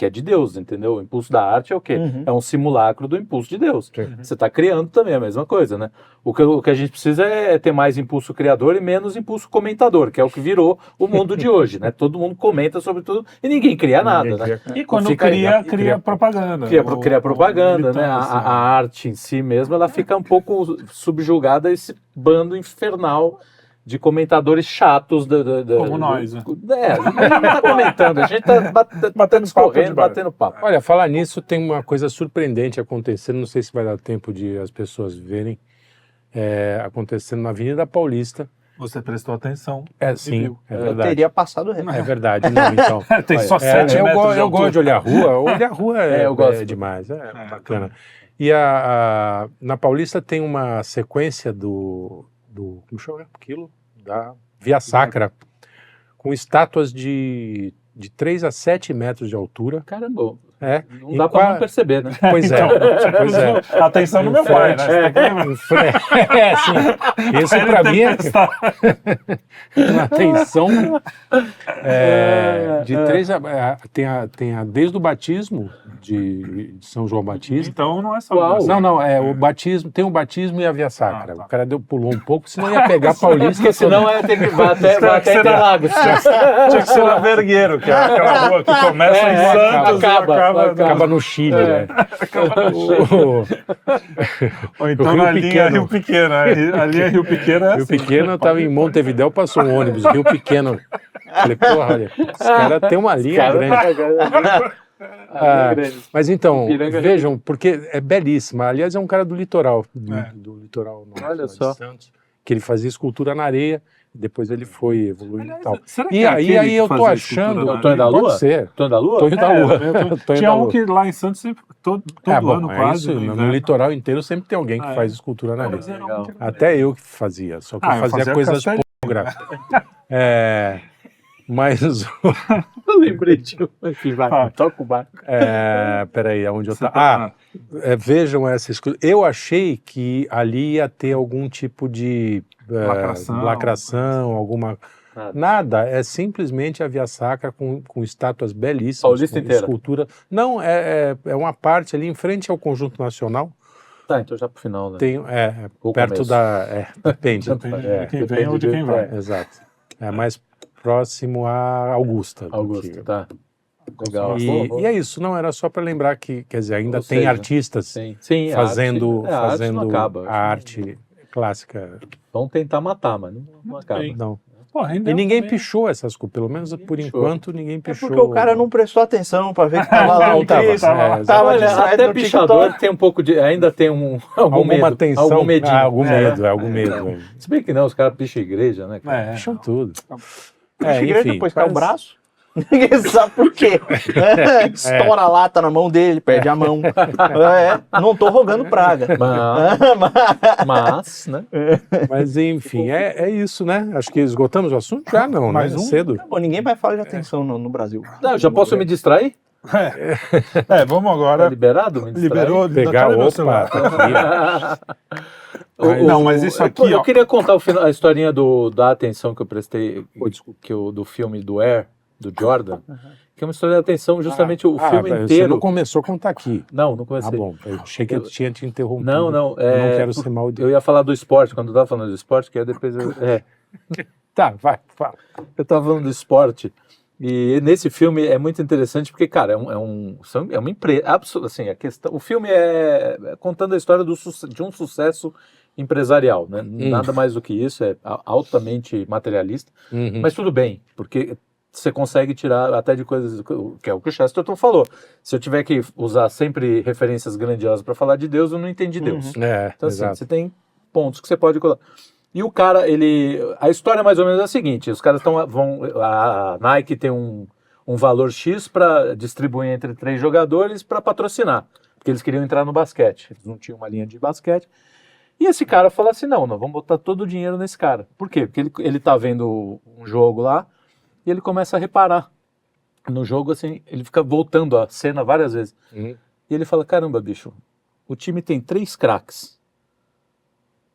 é de Deus, entendeu? O impulso da arte é o quê? É um simulacro do impulso de Deus. Você está criando também a mesma coisa, né? O que a gente precisa é ter mais impulso criador e menos impulso comentador, que é o que virou o mundo de hoje, né? Todo mundo comenta sobre tudo e ninguém cria nada, né? E quando Fica cria propaganda. Cria propaganda, né? Militância. A arte em si mesmo, ela fica um pouco subjugada a esse bando infernal de comentadores chatos. Como nós, né? A gente não tá comentando, a gente tá batendo escorrendo, batendo papo. Olha, falar nisso, tem uma coisa surpreendente acontecendo, não sei se vai dar tempo de as pessoas verem, acontecendo na Avenida Paulista. Você prestou atenção. Sim, viu. é Eu verdade. teria passado reto. É verdade, não, então. Tem só 7 eu metros de gosto altura. de olhar a rua. Olhar a rua eu gosto. é demais, bacana. E na Paulista tem uma sequência do como chama aquilo? Da Via Sacra, com estátuas de 3 a 7 metros de altura. Caramba, não E dá pra não perceber, né? Pois é, pois é. Atenção no meu pai, né? Você tem que lembrar. Sim. Isso pra mim é uma atenção de 3 tem desde o batismo de São João Batista. Então não é só Uau. isso. Não, o batismo, tem o batismo e a Via Sacra. Tá. O cara pulou um pouco, senão ia pegar Paulista. Porque senão tem que vai até Interlagos. Tinha que ser na Vergueiro, que é aquela rua que começa em Santos acaba no Chile, né? Ou então O Rio na linha Pequeno. Rio Pequeno. A linha Rio Pequeno é Rio assim. Pequeno, eu tava em Montevidéu, passou um ônibus, Rio Pequeno. Falei, porra, olha, os caras têm uma linha grande. Mas então, Ipiranga vejam, porque é belíssima. Aliás, é um cara do litoral, do litoral norte, Olha lá de só. Santos, que ele fazia escultura na areia. Depois ele foi evoluindo e tal. Será que E é aí aquele que eu tô fazia achando... escultura O Tonho da Lua? Pode ser. Tonho da Lua? Tonho da Lua. Tonho Tinha da um Lua. que lá em Santos sempre, todo Bom, ano quase. isso, no inverno. litoral inteiro sempre tem alguém que Ah, faz é? escultura na Mas areia. era muito- Até eu que fazia, só que eu eu fazia coisas Castelli. pornográficas. Mas, Eu lembrei de um. Enfim, vai, Ah. toca o barco. peraí, aonde eu Você estava? Vejam essa escultura. Eu achei que ali ia ter algum tipo de lacração, alguma... Nada, é simplesmente a Via Sacra com estátuas belíssimas. Paulista com inteira? escultura. Não, é uma parte ali em frente ao Conjunto Nacional. Tá, então já pro final, né? Tem, Ou perto começo. depende. Depende de quem vem ou de quem vai. Exato. É mais próximo a Augusta. Augusto, tá. Legal. E é isso, não era só para lembrar que, quer dizer, ainda Ou tem seja, artistas Sim, fazendo, a arte fazendo não acaba. a arte clássica. Vão tentar matar, mas não acaba. tem. Não. Pô, rendeu E ninguém também. pichou essas coisas, pelo menos por Pichou. enquanto ninguém É pichou. porque o cara não prestou atenção pra ver que tava lá o Tava, Cristo, é, tava Olha, distraído até no pichador TikTok. tem um pouco de... Ainda tem algum alguma medo. tensão, Algum medinho. algum medo, algum medo. Se bem que não, os caras picham igreja, né, cara? Picham tudo. Puxa igreja, depois cai o mas- braço. Ninguém sabe por quê. Estoura a lata na mão dele, perde a mão. Não tô rogando praga. Mas, né? Mas enfim, é isso, né? Acho que esgotamos o assunto? Já não, Mais né? um? Cedo. Bom, ninguém vai falar de atenção no Brasil. Não, já posso me distrair? Vamos Tá agora. liberado? Me distrair? Liberou, Pegar, cadê meu opa, celular? tá aqui. Não, mas isso aqui, Eu ó. queria contar a historinha da atenção que eu prestei, do filme do Air, do Jordan, que é uma história de atenção, justamente o filme Você inteiro. não começou a contar aqui. Não Tá comecei. bom, eu achei que eu tinha te interrompido. Não, não. Eu não quero ser mal. Eu ia falar do esporte, quando eu estava falando do esporte, que aí depois Tá, vai, fala. eu estava falando do esporte. E nesse filme é muito interessante porque, cara, é uma empresa. Assim, o filme é contando a história de um sucesso empresarial, né? Nada mais do que isso, é altamente materialista. Uhum. Mas tudo bem, porque você consegue tirar até de coisas que é o que o Chesterton falou. Se eu tiver que usar sempre referências grandiosas para falar de Deus, eu não entendi Deus. Então, assim, exato. você tem pontos que você pode colocar. E o cara, a história mais ou menos é a seguinte: os caras a Nike tem um valor X para distribuir entre 3 jogadores para patrocinar, porque eles queriam entrar no basquete. Eles não tinham uma linha de basquete. E esse cara fala assim: não, nós vamos botar todo o dinheiro nesse cara. Por quê? Porque ele tá vendo um jogo lá e ele começa a reparar no jogo, assim, ele fica voltando a cena várias vezes. Uhum. E ele fala: caramba, bicho, o time tem 3 craques.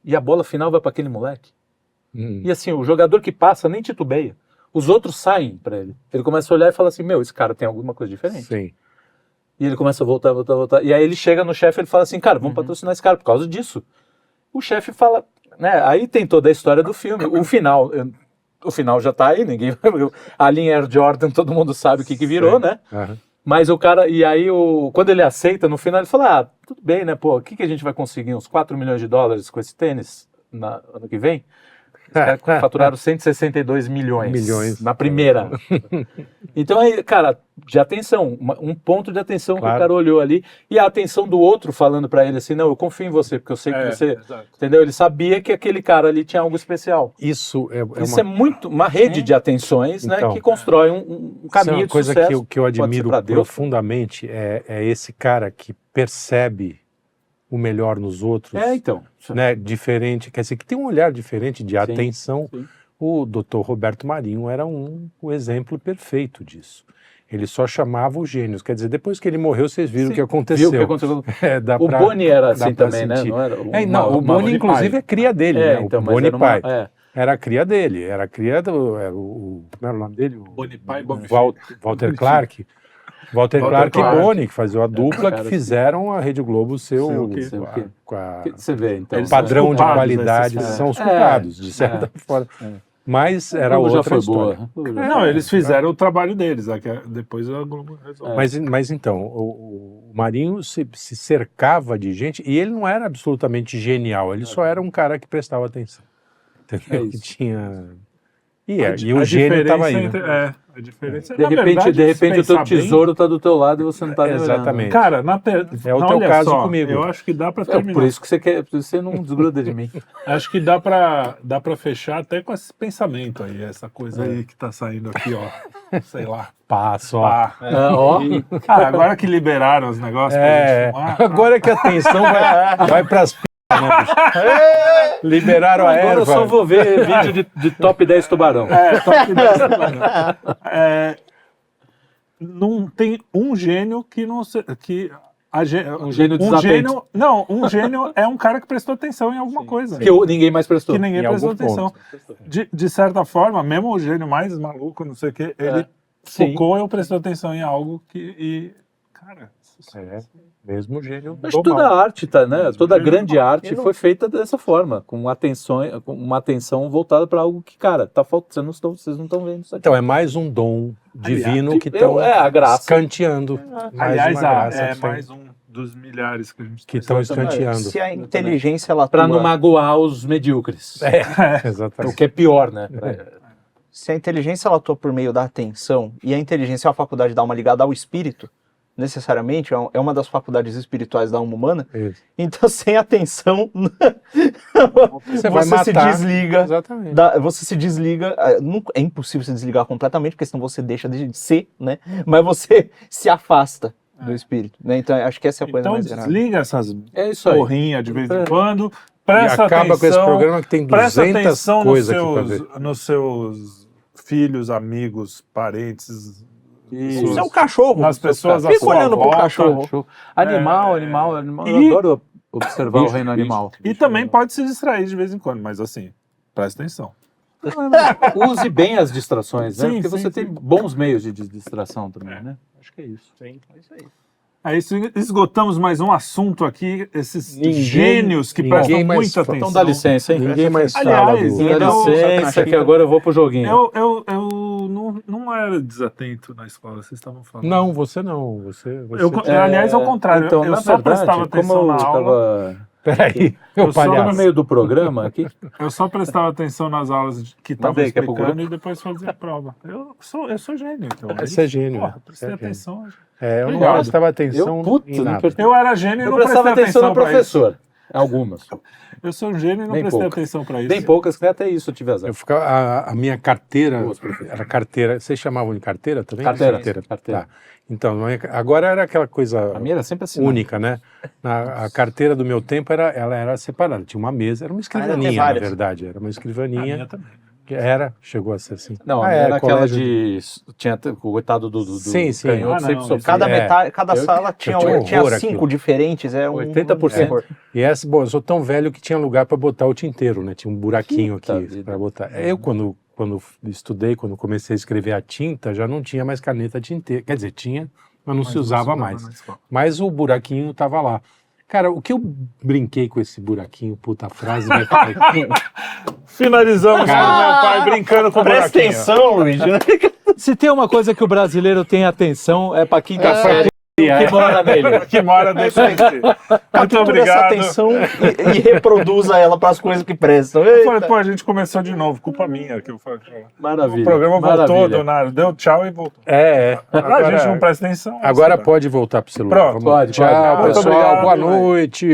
E a bola final vai para aquele moleque. Uhum. E assim, o jogador que passa nem titubeia. Os outros saem para ele. Ele começa a olhar e fala assim: meu, esse cara tem alguma coisa diferente. Sim. E ele começa a voltar. E aí ele chega no chefe e ele fala assim: cara, vamos patrocinar esse cara por causa disso. O chefe fala, né? Aí tem toda a história do filme. O final já tá aí, ninguém. A linha Air Jordan, todo mundo sabe o que virou, né? Uhum. Mas o cara, e aí quando ele aceita, no final ele fala: ah, tudo bem, né, pô, o que a gente vai conseguir? Uns $4 milhões com esse tênis ano que vem? Os caras faturaram 162 milhões na primeira. Então aí, cara, de atenção, um ponto de atenção que o cara olhou ali, e a atenção do outro falando pra ele assim: não, eu confio em você, porque eu sei que você... Exato. Entendeu? Ele sabia que aquele cara ali tinha algo especial. Isso Isso é muito uma rede de atenções, né, Então, que constrói um caminho uma de coisa sucesso. que eu Pode ser admiro pra Deus. profundamente é esse cara que percebe o melhor nos outros, Então. né? Diferente, quer dizer, que tem um olhar diferente de atenção. sim. O Dr. Roberto Marinho era o exemplo perfeito disso. Ele só chamava os gênios. Quer dizer, depois que ele morreu, vocês viram o que aconteceu. Viu o que aconteceu? Dá O pra- Boni era dá assim pra também, né? sentir. Não era? O Boni, inclusive, é cria dele, né? então, o mas Boni era uma- pai. Era a cria dele, era a cria do... Como era o nome dele? Boni pai, Boni Walter Clark. Walter Clark e Clark. Boni, que faziam a dupla, cara, que fizeram a Rede Globo ser o quê? com a Você vê, então. Eles são padrão de culpados, qualidade, né, esses são os culpados, de certa forma. Mas era Globo já outra foi história. boa. Não, eles fizeram o trabalho deles, depois a Globo resolveu. Mas então, o Marinho se cercava de gente, e ele não era absolutamente genial, ele só era um cara que prestava atenção. Entendeu? É Que isso. tinha... E o gênio estava aí, né? A diferença De repente o teu tesouro tá do teu lado e você não tá lembrando. Exatamente. Cara, É o teu olha caso só, comigo. eu acho que dá pra terminar. Por isso que você não desgruda de mim. Acho que dá pra fechar até com esse pensamento aí, essa coisa aí que tá saindo aqui, ó. Sei lá. Passo, ó. Pá. Ó, Cara, agora que liberaram os negócios pra gente fumar, Agora que a atenção vai pras p***, né, bicho? Liberaram a agora eu só erva. vou ver vídeo de top 10 tubarão. top 10 não tem um gênio que não se, que Um gênio desatento. um gênio é um cara que prestou atenção em alguma coisa. Que ninguém mais prestou. Que ninguém Em prestou algum atenção. De certa forma, mesmo o gênio mais maluco, não sei o quê, ele Sim. focou ou prestou atenção em algo que. Cara. Mesmo gênio. Mas do toda mal. arte, né? Toda grande arte não- foi feita dessa forma, com uma atenção voltada para algo que, cara, tá faltando, vocês não estão vendo isso aqui. Então, é mais um dom divino que eu- estão a graça. escanteando. Mais Aliás, uma graça é disso aí. mais um dos milhares que a gente Que estão Exatamente. escanteando. Se a inteligência ela Para atua, não magoar os medíocres. O Exatamente. que é pior, né? se a inteligência ela atua por meio da atenção e a inteligência é uma faculdade da alma ligada ao espírito, necessariamente é uma das faculdades espirituais da alma humana, Isso. então sem atenção Você vai se matar. desliga. Exatamente. Você se desliga, é impossível se desligar completamente, porque senão você deixa de ser, né? Mas você se afasta do espírito, né? Então acho que essa é a coisa Então mais grave. desliga essas É isso aí. porrinhas de vez em quando, E presta acaba com esse atenção, programa que tem presta 200 atenção nos coisas aqui pra ver. nos seus filhos, amigos, parentes, Isso é um cachorro. nas pessoas à Fica sua olhando pro volta. cachorro. Animal. E- Eu adoro observar o reino animal. E também pode se distrair de vez em quando, mas assim, presta atenção. Use bem as distrações, né? Sim, Porque sim, você sim. tem bons meios de distração também, né? Acho que é isso. É isso, esgotamos mais um assunto aqui, esses Ninguém- gênios que ninguém prestam mais muita fala. atenção. Então dá licença, hein? Ninguém mais Aliás, fala do... Dá Eu- licença que agora eu vou pro joguinho. Eu não era desatento na escola, vocês estavam falando. Não, você não. Você Aliás, ao contrário, Então, eu na só verdade, prestava atenção como eu na aula. tava Peraí, meu Eu sou no palhaço. meio do programa aqui, Eu só prestava atenção nas aulas que estavam Mandei, quer pro explicando e depois fazia a prova. Eu sou gênio, então. Você é gênio. Porra, Você prestei é gênio. atenção. Eu não Obrigado. prestava atenção em não nada. prestei- Eu era gênio e eu não prestava prestei atenção no pra isso. professor. Algumas. Eu sou um gênio e não Bem prestei poucas. atenção pra isso. Bem poucas, que até isso eu tive azar. Eu ficava, a minha carteira, Boas, professor. era carteira, vocês chamavam de carteira também? Carteira. Tá. Então, agora era aquela coisa A minha era sempre assim. única, né? A carteira do meu tempo, ela era separada, tinha uma mesa, era uma tem escrivaninha, na várias. verdade, era uma A escrivaninha, minha também. que chegou a ser assim. Não, a minha era aquela colégio de... Tinha o coitado do Sim, sim. canhoto, Ah, sempre não, sofria. isso Cada É. cada Eu- sala tinha tinha horror 5 aquilo. diferentes, 80%. horror. E essa, bom, eu sou tão velho que tinha lugar para botar o tinteiro, né? Tinha um buraquinho Puta aqui vida. para botar. Eu, quando estudei, quando comecei a escrever a tinta, já não tinha mais caneta tinteiro. Quer dizer, tinha, mas não se usava mais. na escola. Mas o buraquinho tava lá. Cara, o que eu brinquei com esse buraquinho, puta a frase vai ficar aqui. Finalizamos com Cara. meu pai brincando com o Presta buraquinho. atenção, Luiz. Se tem uma coisa que o brasileiro tem atenção, é pra quinta série É. que mora nele. Que mora desse Muito Captura essa obrigado. atenção e reproduza ela para as coisas que prestam. Eu falei, Eita. pô, a gente começou de novo, culpa minha que eu falei. Maravilha. O programa voltou, Maravilha. Leonardo. Deu tchau e voltou. Agora, a gente não presta atenção. agora sei lá. pode voltar pro celular. Pronto, Vamos- pode. Tchau, Muito pessoal. obrigado, Boa vai. noite.